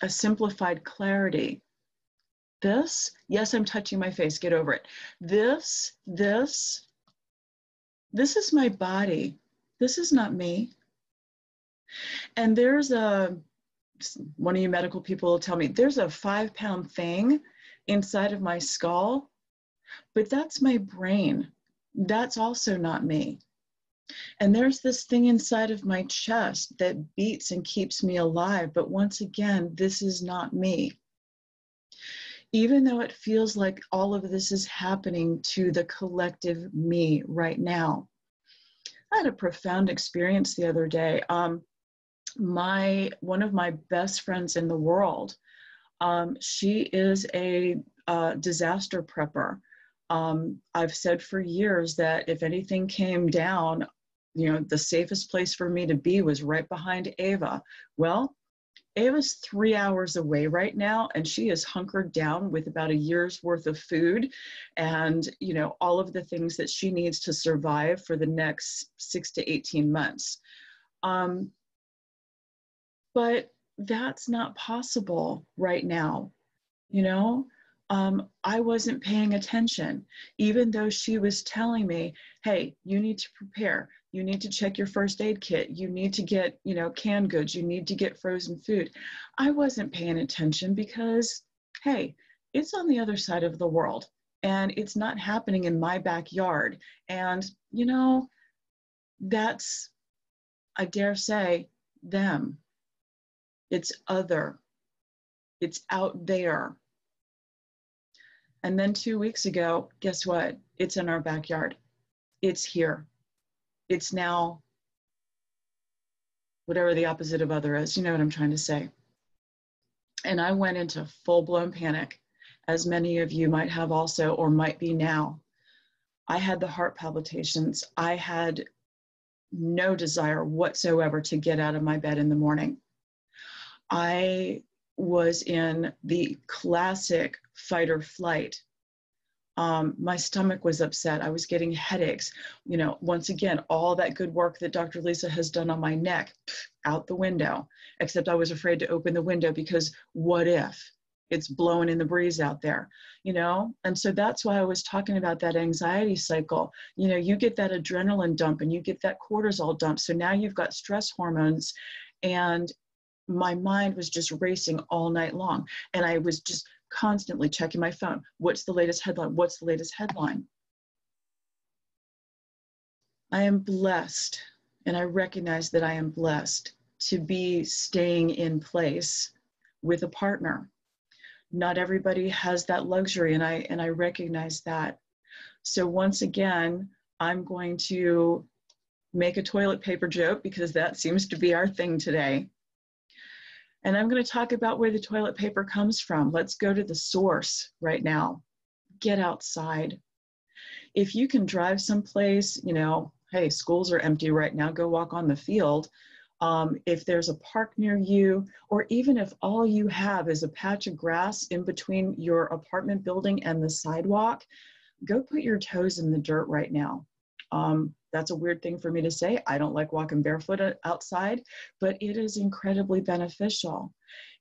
simplified clarity, this, yes, I'm touching my face, get over it. This is my body. This is not me. And there's one of you medical people will tell me, there's a 5-pound thing inside of my skull, but that's my brain. That's also not me. And there's this thing inside of my chest that beats and keeps me alive, but once again, this is not me. Even though it feels like all of this is happening to the collective me right now. I had a profound experience the other day. One of my best friends in the world, she is a disaster prepper. I've said for years that if anything came down, you know, the safest place for me to be was right behind Ava. Well, Ava's 3 hours away right now, and she is hunkered down with about a year's worth of food and, you know, all of the things that she needs to survive for the next 6 to 18 months. But that's not possible right now, you know? I wasn't paying attention, even though she was telling me, hey, you need to prepare. You need to check your first aid kit. You need to get, you know, canned goods. You need to get frozen food. I wasn't paying attention because, hey, it's on the other side of the world and it's not happening in my backyard. And, you know, that's, I dare say, them. It's other. It's out there. And then 2 weeks ago, guess what? It's in our backyard. It's here. It's now whatever the opposite of other is. You know what I'm trying to say. And I went into full-blown panic, as many of you might have also, or might be now. I had the heart palpitations. I had no desire whatsoever to get out of my bed in the morning. I was in the classic fight or flight. My stomach was upset. I was getting headaches. You know, once again, all that good work that Dr. Lisa has done on my neck, out the window, except I was afraid to open the window because what if it's blowing in the breeze out there, you know? And so that's why I was talking about that anxiety cycle. You know, you get that adrenaline dump and you get that cortisol dump. So now you've got stress hormones, and my mind was just racing all night long. And I was just constantly checking my phone. What's the latest headline? What's the latest headline? I am blessed, and I recognize that I am blessed to be staying in place with a partner. Not everybody has that luxury, and I recognize that. So once again, I'm going to make a toilet paper joke because that seems to be our thing today. And I'm going to talk about where the toilet paper comes from. Let's go to the source right now. Get outside. If you can drive someplace, you know, hey, schools are empty right now, go walk on the field. If there's a park near you, or even if all you have is a patch of grass in between your apartment building and the sidewalk, go put your toes in the dirt right now. That's a weird thing for me to say. I don't like walking barefoot outside, but it is incredibly beneficial.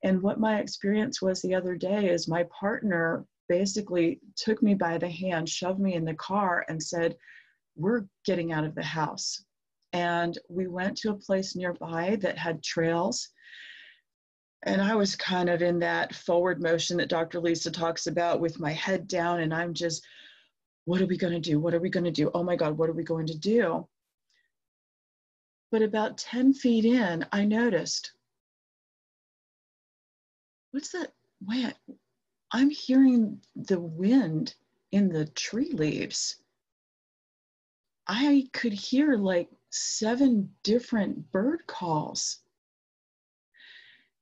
And what my experience was the other day is my partner basically took me by the hand, shoved me in the car and said, we're getting out of the house. And we went to a place nearby that had trails. And I was kind of in that forward motion that Dr. Lisa talks about with my head down, and I'm just, what are we going to do? What are we going to do? Oh my God, what are we going to do? But about 10 feet in, I noticed, what's that? Wait, I'm hearing the wind in the tree leaves. I could hear like 7 different bird calls.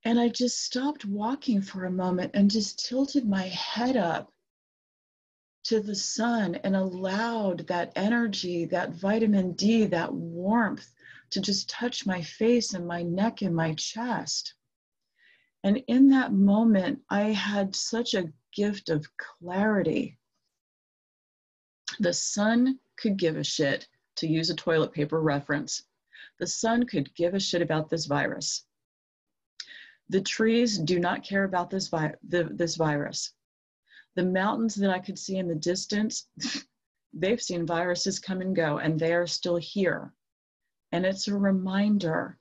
And I just stopped walking for a moment and just tilted my head up to the sun and allowed that energy, that vitamin D, that warmth to just touch my face and my neck and my chest. And in that moment, I had such a gift of clarity. The sun could give a shit, to use a toilet paper reference. The sun could give a shit about this virus. The trees do not care about this virus. The mountains that I could see in the distance, they've seen viruses come and go, and they are still here. And it's a reminder.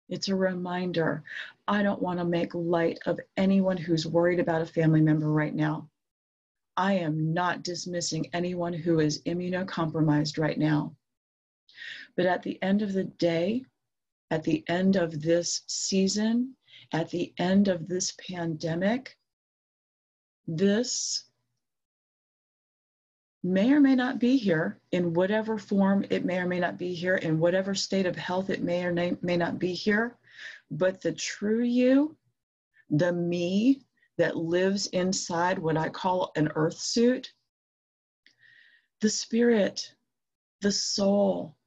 It's a reminder. I don't want to make light of anyone who's worried about a family member right now. I am not dismissing anyone who is immunocompromised right now. But at the end of the day, at the end of this season, at the end of this pandemic, this may or may not be here in whatever form. It may or may not be here in whatever state of health. It may or may not be here. But the true you, the me that lives inside what I call an earth suit, the spirit, the soul,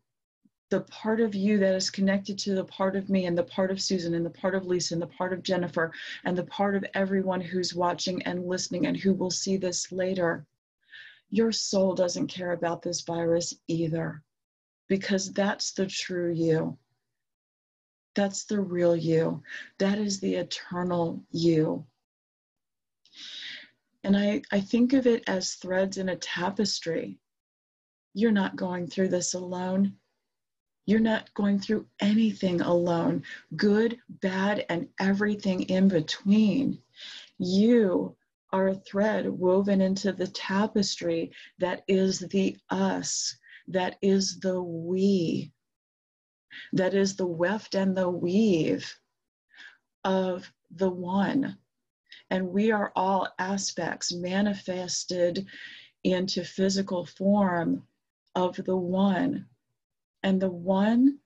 the part of you that is connected to the part of me and the part of Susan and the part of Lisa and the part of Jennifer and the part of everyone who's watching and listening and who will see this later. Your soul doesn't care about this virus either, because that's the true you. That's the real you. That is the eternal you. And I think of it as threads in a tapestry. You're not going through this alone. You're not going through anything alone, good, bad, and everything in between. You are a thread woven into the tapestry that is the us, that is the we, that is the weft and the weave of the one. And we are all aspects manifested into physical form of the one. And the one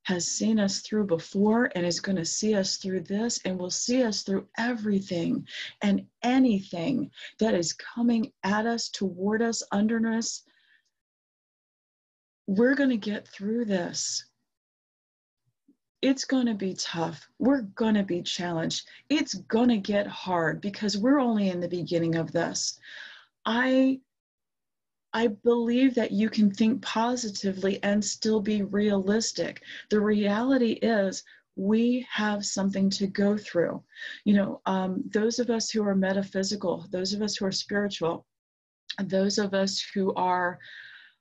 has seen us through before and is going to see us through this and will see us through everything and anything that is coming at us, toward us, under us. We're going to get through this. It's going to be tough. We're going to be challenged. It's going to get hard because we're only in the beginning of this. I believe that you can think positively and still be realistic. The reality is we have something to go through. Those of us who are metaphysical, those of us who are spiritual, those of us who are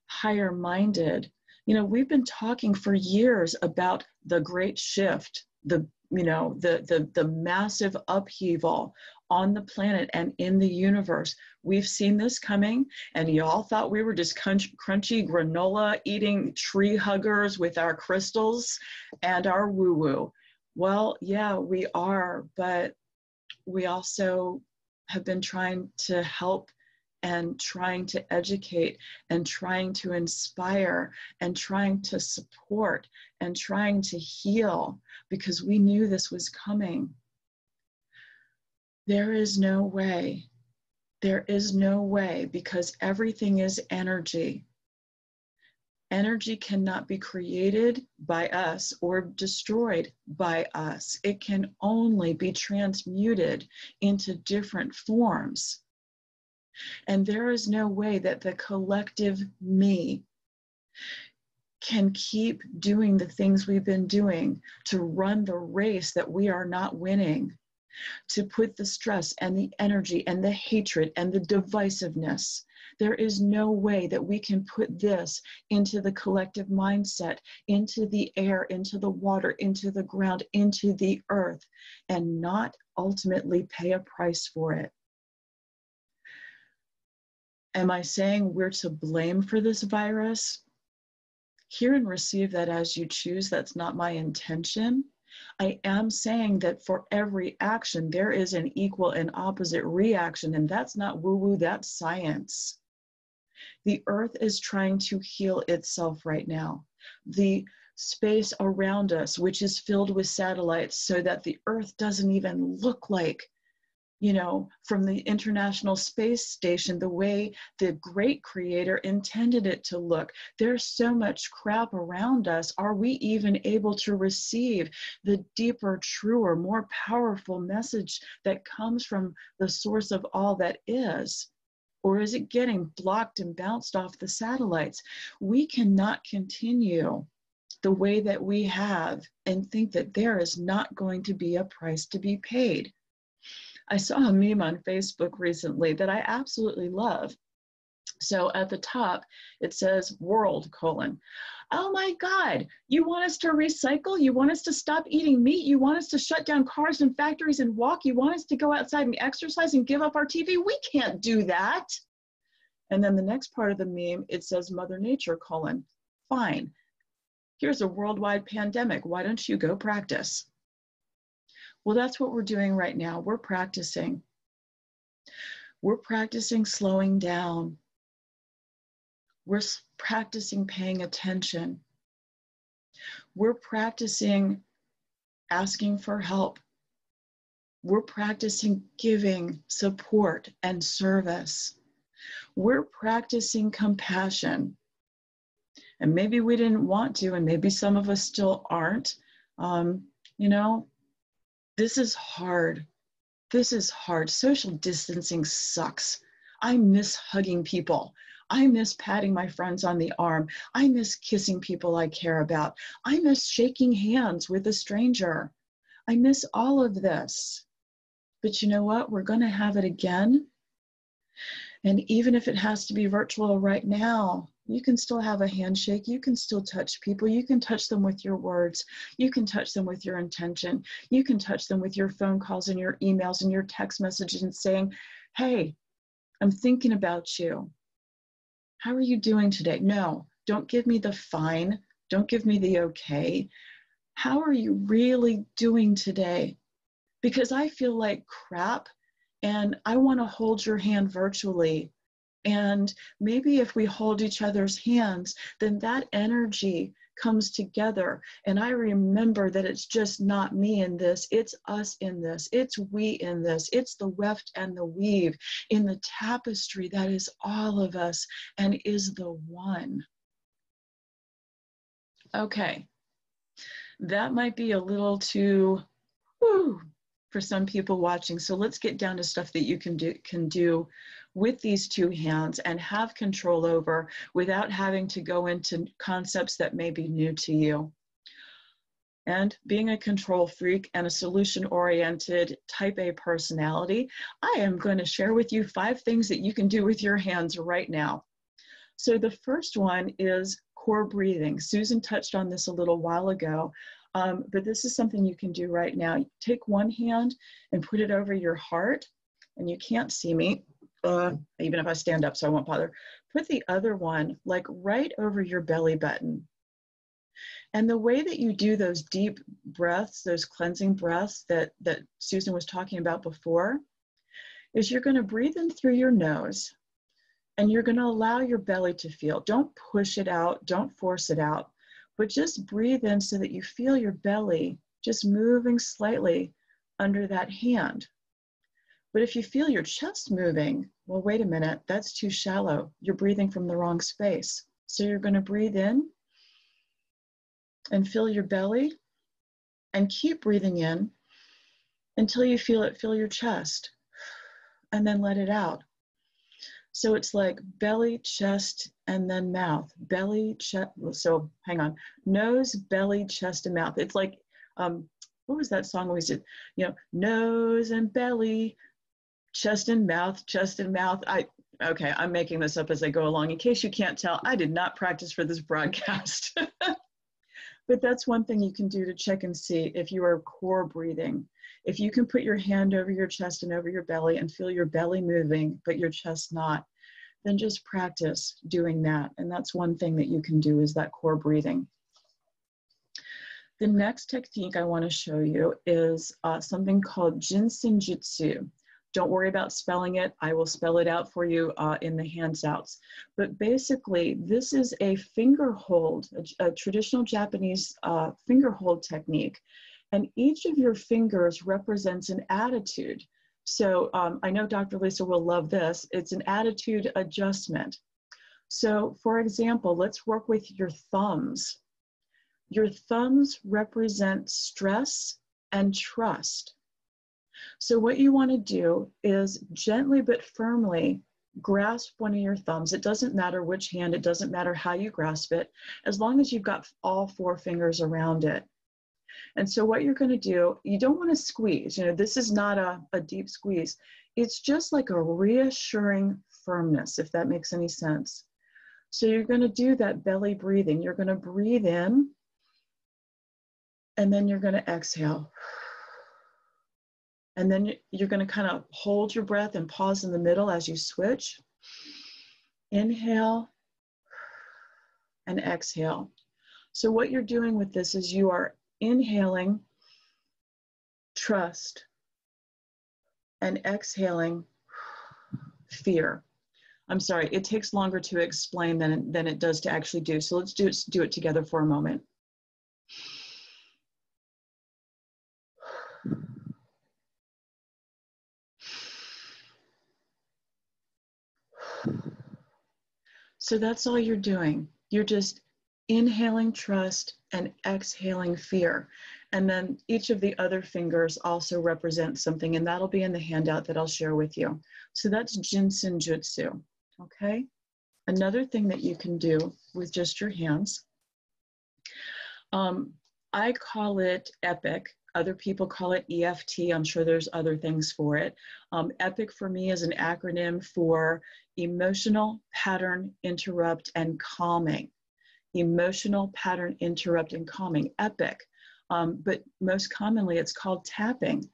higher minded, we've been talking for years about the great shift, the massive upheaval on the planet and in the universe. We've seen this coming, and y'all thought we were just crunchy granola eating tree huggers with our crystals and our woo-woo. Well, yeah, we are, but we also have been trying to help and trying to educate and trying to inspire and trying to support and trying to heal because we knew this was coming. There is no way because everything is energy. Energy cannot be created by us or destroyed by us. It can only be transmuted into different forms. And there is no way that the collective me can keep doing the things we've been doing to run the race that we are not winning, to put the stress and the energy and the hatred and the divisiveness. There is no way that we can put this into the collective mindset, into the air, into the water, into the ground, into the earth, and not ultimately pay a price for it. Am I saying we're to blame for this virus? Hear and receive that as you choose. That's not my intention. I am saying that for every action, there is an equal and opposite reaction, and that's not woo-woo, that's science. The earth is trying to heal itself right now. The space around us, which is filled with satellites so that the earth doesn't even look like, from the International Space Station, the way the great creator intended it to look. There's so much crap around us. Are we even able to receive the deeper, truer, more powerful message that comes from the source of all that is? Or is it getting blocked and bounced off the satellites? We cannot continue the way that we have and think that there is not going to be a price to be paid. I saw a meme on Facebook recently that I absolutely love. So at the top, it says world : oh my God, you want us to recycle? You want us to stop eating meat? You want us to shut down cars and factories and walk? You want us to go outside and exercise and give up our TV? We can't do that. And then the next part of the meme, it says Mother Nature : fine. Here's a worldwide pandemic. Why don't you go practice? Well, that's what we're doing right now. We're practicing. We're practicing slowing down. We're practicing paying attention. We're practicing asking for help. We're practicing giving support and service. We're practicing compassion. And maybe we didn't want to, and maybe some of us still aren't. This is hard. This is hard. Social distancing sucks. I miss hugging people. I miss patting my friends on the arm. I miss kissing people I care about. I miss shaking hands with a stranger. I miss all of this. But you know what? We're going to have it again. And even if it has to be virtual right now, you can still have a handshake. You can still touch people. You can touch them with your words. You can touch them with your intention. You can touch them with your phone calls and your emails and your text messages and saying, hey, I'm thinking about you. How are you doing today? No, don't give me the fine. Don't give me the okay. How are you really doing today? Because I feel like crap and I want to hold your hand virtually. And maybe if we hold each other's hands, then that energy comes together. And I remember that it's just not me in this, it's us in this, it's we in this, it's the weft and the weave in the tapestry that is all of us and is the one. Okay. That might be a little too, whew, for some people watching. So let's get down to stuff that you can do with these two hands and have control over without having to go into concepts that may be new to you. And being a control freak and a solution-oriented type A personality, I am going to share with you 5 things that you can do with your hands right now. So the first one is core breathing. Susan touched on this a little while ago, but this is something you can do right now. Take one hand and put it over your heart, and you can't see me, even if I stand up, so I won't bother. Put the other one like right over your belly button. And the way that you do those deep breaths, those cleansing breaths that Susan was talking about before, is you're going to breathe in through your nose, and you're going to allow your belly to feel. Don't push it out, don't force it out, but just breathe in so that you feel your belly just moving slightly under that hand. But if you feel your chest moving, well, wait a minute, that's too shallow. You're breathing from the wrong space. So you're going to breathe in and fill your belly and keep breathing in until you feel it fill your chest, and then let it out. So it's like belly, chest, and then mouth. Belly, chest, so hang on. Nose, belly, chest, and mouth. It's like, what was that song we did? You know, nose and belly, chest and mouth, chest and mouth. Okay, I'm making this up as I go along. In case you can't tell, I did not practice for this broadcast. But that's one thing you can do to check and see if you are core breathing. If you can put your hand over your chest and over your belly and feel your belly moving, but your chest not, then just practice doing that. And that's one thing that you can do, is that core breathing. The next technique I want to show you is something called Jinsenjutsu. Don't worry about spelling it. I will spell it out for you in the handouts. But basically, this is a finger hold, a traditional Japanese finger hold technique. And each of your fingers represents an attitude. So I know Dr. Lisa will love this. It's an attitude adjustment. So for example, let's work with your thumbs. Your thumbs represent stress and trust. So what you want to do is gently but firmly grasp one of your thumbs. It doesn't matter which hand, it doesn't matter how you grasp it, as long as you've got all 4 fingers around it. And so what you're going to do, you don't want to squeeze. You know, this is not a deep squeeze. It's just like a reassuring firmness, if that makes any sense. So you're going to do that belly breathing. You're going to breathe in, and then you're going to exhale. And then you're going to kind of hold your breath and pause in the middle as you switch. Inhale and exhale. So what you're doing with this is you are inhaling trust and exhaling fear. I'm sorry, it takes longer to explain than it does to actually do. So let's do it together for a moment. So that's all you're doing. You're just inhaling trust and exhaling fear. And then each of the other fingers also represents something, and that'll be in the handout that I'll share with you. So that's Jinsenjutsu, okay? Another thing that you can do with just your hands, I call it EPIC. Other people call it EFT. I'm sure there's other things for it. EPIC for me is an acronym for Emotional Pattern Interrupt and Calming. Emotional Pattern Interrupt and Calming, EPIC. But most commonly it's called tapping.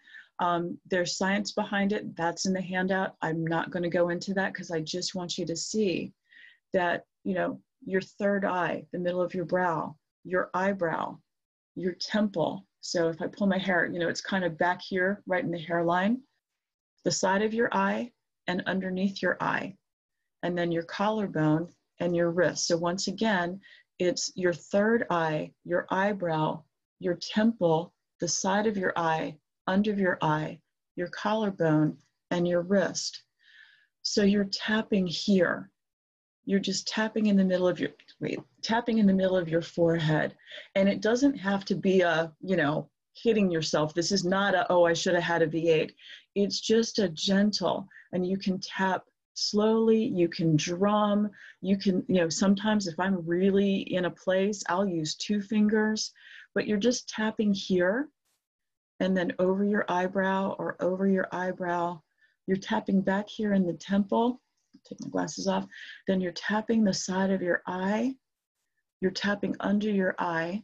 There's science behind it. That's in the handout. I'm not going to go into that because I just want you to see that, you know, your third eye, the middle of your brow, your eyebrow, your temple. So if I pull my hair, you know, it's kind of back here, right in the hairline, the side of your eye and underneath your eye, and then your collarbone and your wrist. So once again, it's your third eye, your eyebrow, your temple, the side of your eye, under your eye, your collarbone, and your wrist. So you're tapping here. You're just tapping in the middle of your, tapping in the middle of your forehead. And it doesn't have to be a, hitting yourself. This is not a, oh, I should have had a V8. It's just a gentle, and you can tap slowly, you can drum, you can, sometimes if I'm really in a place, I'll use 2 fingers, but you're just tapping here and then over your eyebrow or over your eyebrow. You're tapping back here in the temple. Take my glasses off. Then you're tapping the side of your eye. You're tapping under your eye.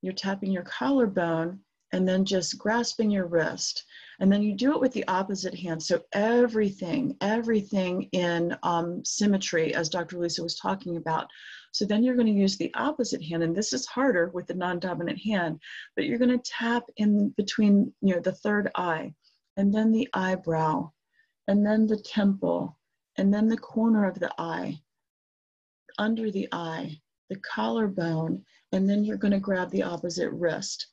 You're tapping your collarbone, and then just grasping your wrist. And then you do it with the opposite hand. So everything in symmetry, as Dr. Lisa was talking about. So then you're going to use the opposite hand, and this is harder with the non-dominant hand, but you're going to tap in between, the third eye, and then the eyebrow, and then the temple, and then the corner of the eye, under the eye, the collarbone, and then you're going to grab the opposite wrist.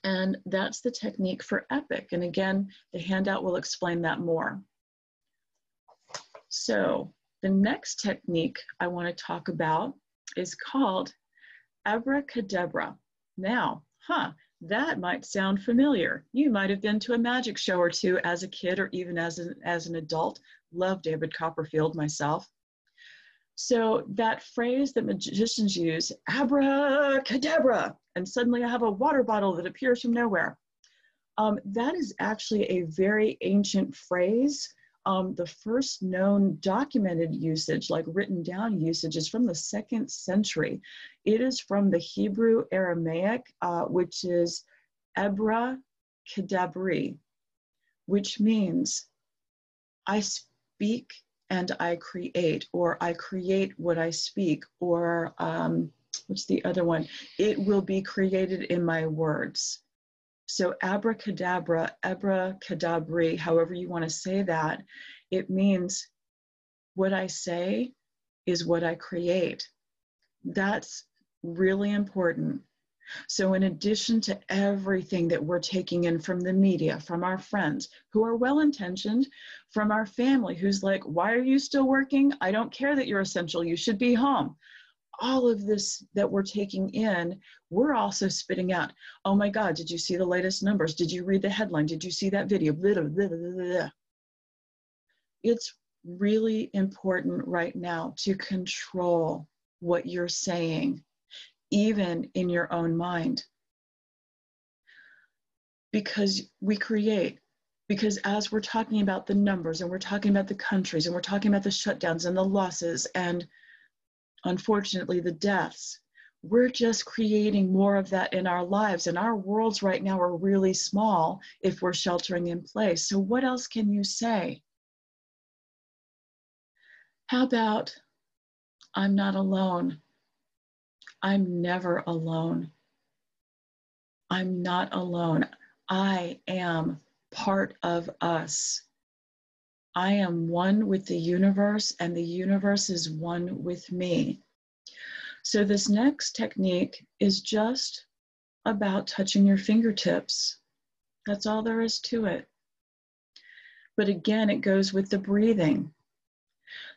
And that's the technique for Epic. And again, the handout will explain that more. So the next technique I want to talk about is called abracadabra. Now, that might sound familiar. You might have been to a magic show or two as a kid or even as an adult. Love David Copperfield myself. So that phrase that magicians use, abracadabra, and suddenly I have a water bottle that appears from nowhere. That is actually a very ancient phrase. The first known documented usage, like written down usage, is from the 2nd century. It is from the Hebrew Aramaic, which is abracadabri, which means I speak and I create, or I create what I speak, or what's the other one? It will be created in my words. So abracadabra, abracadabri, however you want to say that, it means what I say is what I create. That's really important. So in addition to everything that we're taking in from the media, from our friends who are well-intentioned, from our family who's like, why are you still working? I don't care that you're essential. You should be home. All of this that we're taking in, we're also spitting out. Oh my God, did you see the latest numbers? Did you read the headline? Did you see that video? Blah, blah, blah, blah, blah. It's really important right now to control what you're saying, even in your own mind. Because we create. Because as we're talking about the numbers, and we're talking about the countries, and we're talking about the shutdowns and the losses, and unfortunately the deaths, we're just creating more of that in our lives. And our worlds right now are really small if we're sheltering in place. So what else can you say? How about, I'm not alone. I'm never alone. I'm not alone. I am part of us. I am one with the universe, and the universe is one with me. So this next technique is just about touching your fingertips. That's all there is to it. But again, it goes with the breathing.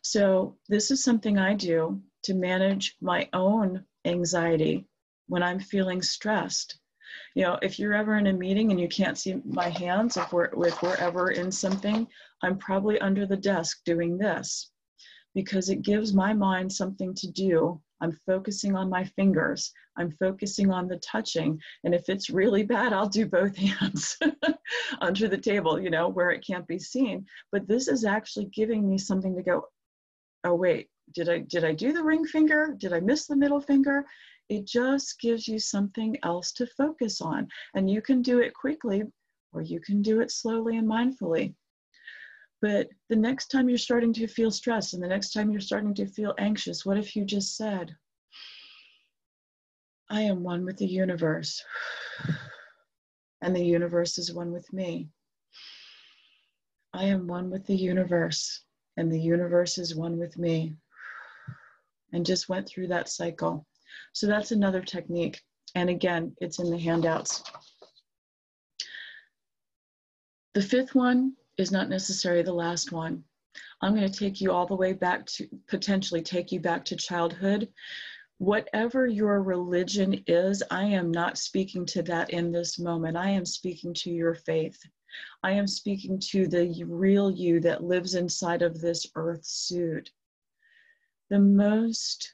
So this is something I do to manage my own anxiety when I'm feeling stressed. If you're ever in a meeting and you can't see my hands, if we're ever in something, I'm probably under the desk doing this because it gives my mind something to do. I'm focusing on my fingers. I'm focusing on the touching. And if it's really bad, I'll do both hands under the table, where it can't be seen. But this is actually giving me something to go, oh, wait, did I do the ring finger? Did I miss the middle finger? It just gives you something else to focus on. And you can do it quickly, or you can do it slowly and mindfully. But the next time you're starting to feel stressed, and the next time you're starting to feel anxious, what if you just said, I am one with the universe, and the universe is one with me. I am one with the universe, and the universe is one with me. And just went through that cycle. So that's another technique. And again, it's in the handouts. The fifth one is not necessarily the last one. I'm going to take you all the way back to, potentially take you back to childhood. Whatever your religion is, I am not speaking to that in this moment. I am speaking to your faith. I am speaking to the real you that lives inside of this earth suit. The most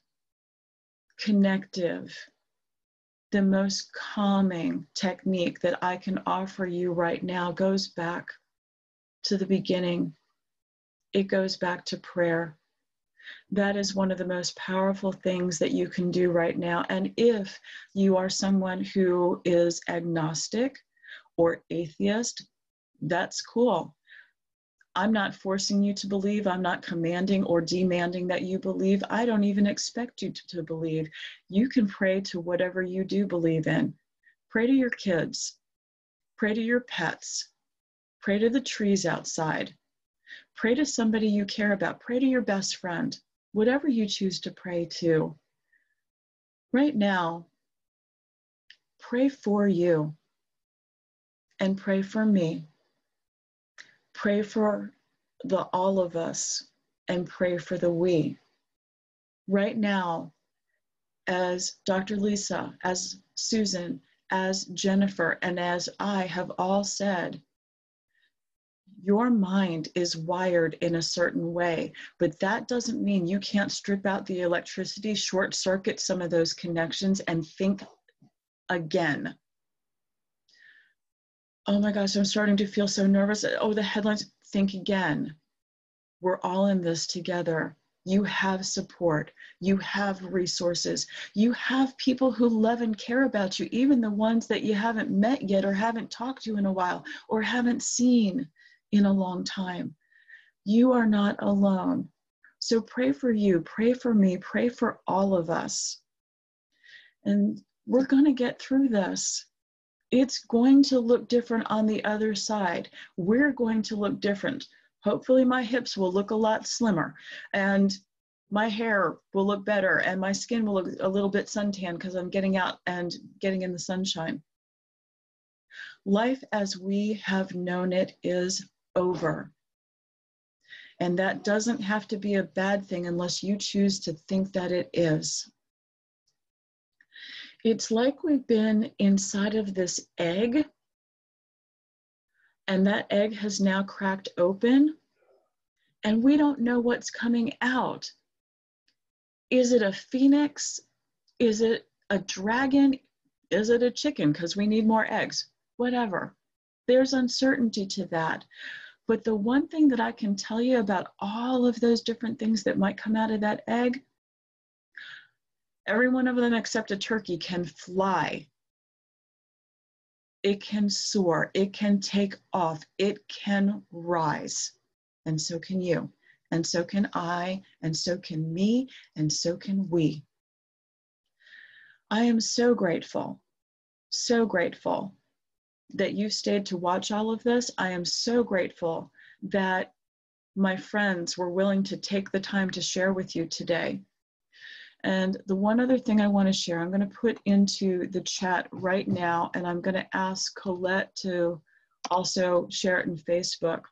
connective, the most calming technique that I can offer you right now goes back to the beginning. It goes back to prayer. That is one of the most powerful things that you can do right now. And if you are someone who is agnostic or atheist, that's cool. I'm not forcing you to believe. I'm not commanding or demanding that you believe. I don't even expect you to believe. You can pray to whatever you do believe in. Pray to your kids. Pray to your pets. Pray to the trees outside. Pray to somebody you care about. Pray to your best friend. Whatever you choose to pray to. Right now, pray for you and pray for me. Pray for all of us and pray for the we. Right now, as Dr. Lisa, as Susan, as Jennifer, and as I have all said, your mind is wired in a certain way, but that doesn't mean you can't strip out the electricity, short circuit some of those connections, and think again. Oh my gosh, I'm starting to feel so nervous. Oh, the headlines. Think again. We're all in this together. You have support. You have resources. You have people who love and care about you, even the ones that you haven't met yet or haven't talked to in a while or haven't seen in a long time. You are not alone. So pray for you, pray for me, pray for all of us. And we're going to get through this. It's going to look different on the other side. We're going to look different. Hopefully my hips will look a lot slimmer and my hair will look better and my skin will look a little bit suntan because I'm getting out and getting in the sunshine. Life as we have known it is over. And that doesn't have to be a bad thing unless you choose to think that it is. It's like we've been inside of this egg, and that egg has now cracked open, and we don't know what's coming out. Is it a phoenix? Is it a dragon? Is it a chicken? Because we need more eggs. Whatever. There's uncertainty to that. But the one thing that I can tell you about all of those different things that might come out of that egg, every one of them except a turkey can fly. It can soar. It can take off. It can rise. And so can you. And so can I. And so can me. And so can we. I am so grateful that you stayed to watch all of this. I am so grateful that my friends were willing to take the time to share with you today. And the one other thing I want to share, I'm going to put into the chat right now, and I'm going to ask Colette to also share it in Facebook.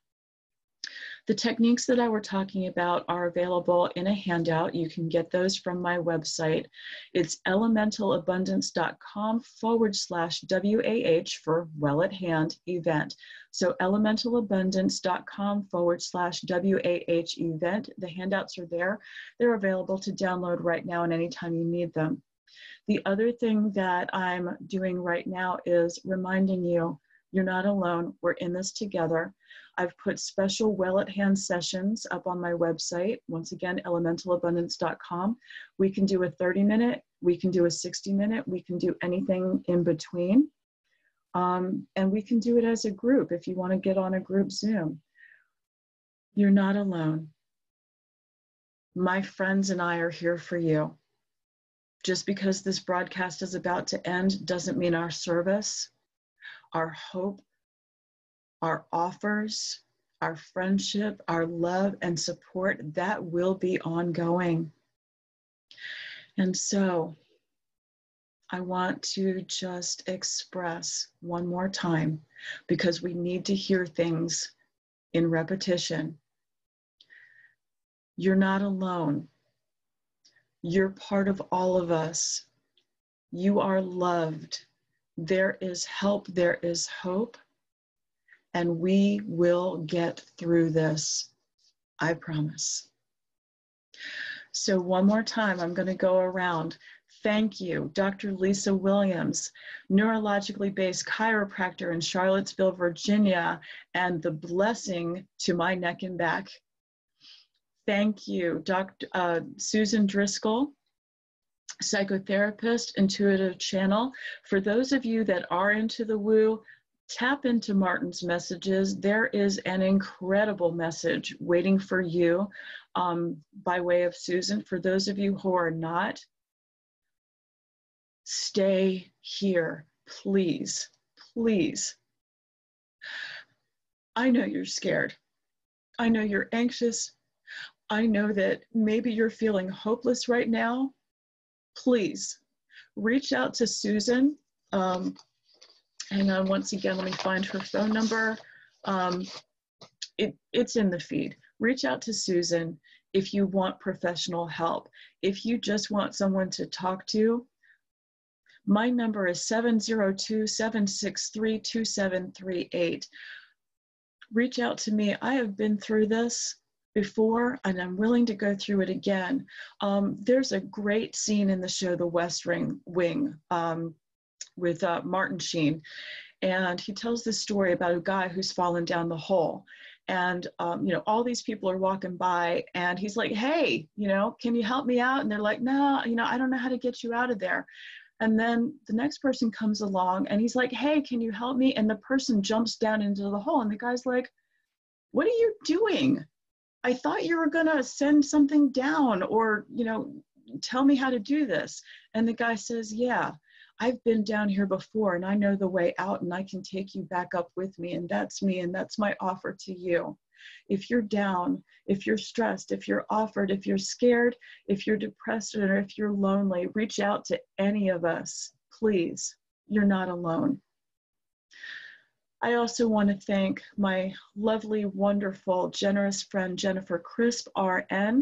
The techniques that I were talking about are available in a handout. You can get those from my website. It's elementalabundance.com/WAH for Well at Hand event. So elementalabundance.com/WAH event. The handouts are there. They're available to download right now and anytime you need them. The other thing that I'm doing right now is reminding you, you're not alone. We're in this together. I've put special Well at Hand sessions up on my website. Once again, elementalabundance.com. We can do a 30-minute, we can do a 60-minute, we can do anything in between. And we can do it as a group if you want to get on a group Zoom. You're not alone. My friends and I are here for you. Just because this broadcast is about to end doesn't mean our service, our hope, our offers, our friendship, our love and support, that will be ongoing. And so I want to just express one more time, because we need to hear things in repetition. You're not alone. You're part of all of us. You are loved. There is help. There is hope. And we will get through this. I promise. So one more time, I'm going to go around. Thank you, Dr. Lisa Williams, neurologically based chiropractor in Charlottesville, Virginia, and the blessing to my neck and back. Thank you, Dr. Susan Driscoll, psychotherapist, intuitive channel. For those of you that are into the woo, tap into Martin's messages. There is an incredible message waiting for you by way of Susan. For those of you who are not, stay here, please, please. I know you're scared. I know you're anxious. I know that maybe you're feeling hopeless right now. Please reach out to Susan. Hang on, once again, let me find her phone number. It's in the feed. Reach out to Susan if you want professional help. If you just want someone to talk to, my number is 702-763-2738. Reach out to me. I have been through this before, and I'm willing to go through it again. There's a great scene in the show, The West Wing, with Martin Sheen. And he tells this story about a guy who's fallen down the hole. And, all these people are walking by, and he's like, hey, can you help me out? And they're like, no, I don't know how to get you out of there. And then the next person comes along, and he's like, hey, can you help me? And the person jumps down into the hole, and the guy's like, what are you doing? I thought you were going to send something down or, tell me how to do this. And the guy says, yeah, I've been down here before, and I know the way out, and I can take you back up with me. And that's me. And that's my offer to you. If you're down, if you're stressed, if you're offered, if you're scared, if you're depressed, or if you're lonely, reach out to any of us, please. You're not alone. I also want to thank my lovely, wonderful, generous friend, Jennifer Crisp, RN.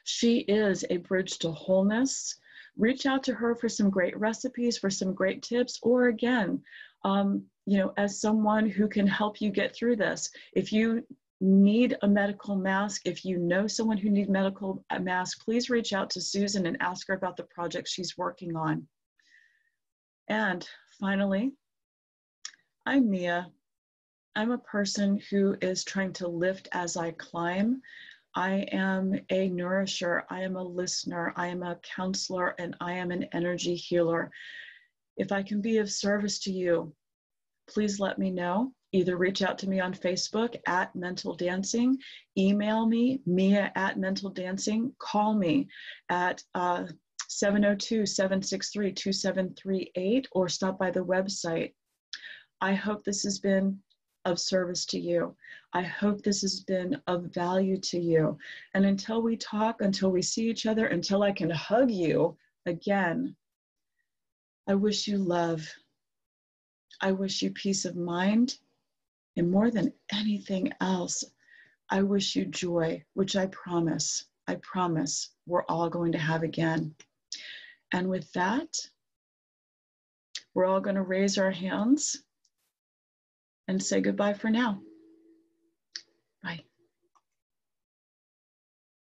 She is a bridge to wholeness. Reach out to her for some great recipes, for some great tips, or again, as someone who can help you get through this. If you need a medical mask, if you know someone who needs medical mask, please reach out to Susan and ask her about the project she's working on. And finally, I'm Mia. I'm a person who is trying to lift as I climb. I am a nourisher, I am a listener, I am a counselor, and I am an energy healer. If I can be of service to you, please let me know. Either reach out to me on Facebook at Mental Dancing, email me, Mia at Mental Dancing, call me at 702-763-2738, or stop by the website. I hope this has been of service to you. I hope this has been of value to you. And until we talk, until we see each other, until I can hug you again, I wish you love. I wish you peace of mind. And more than anything else, I wish you joy, which I promise we're all going to have again. And with that, we're all going to raise our hands and say goodbye for now.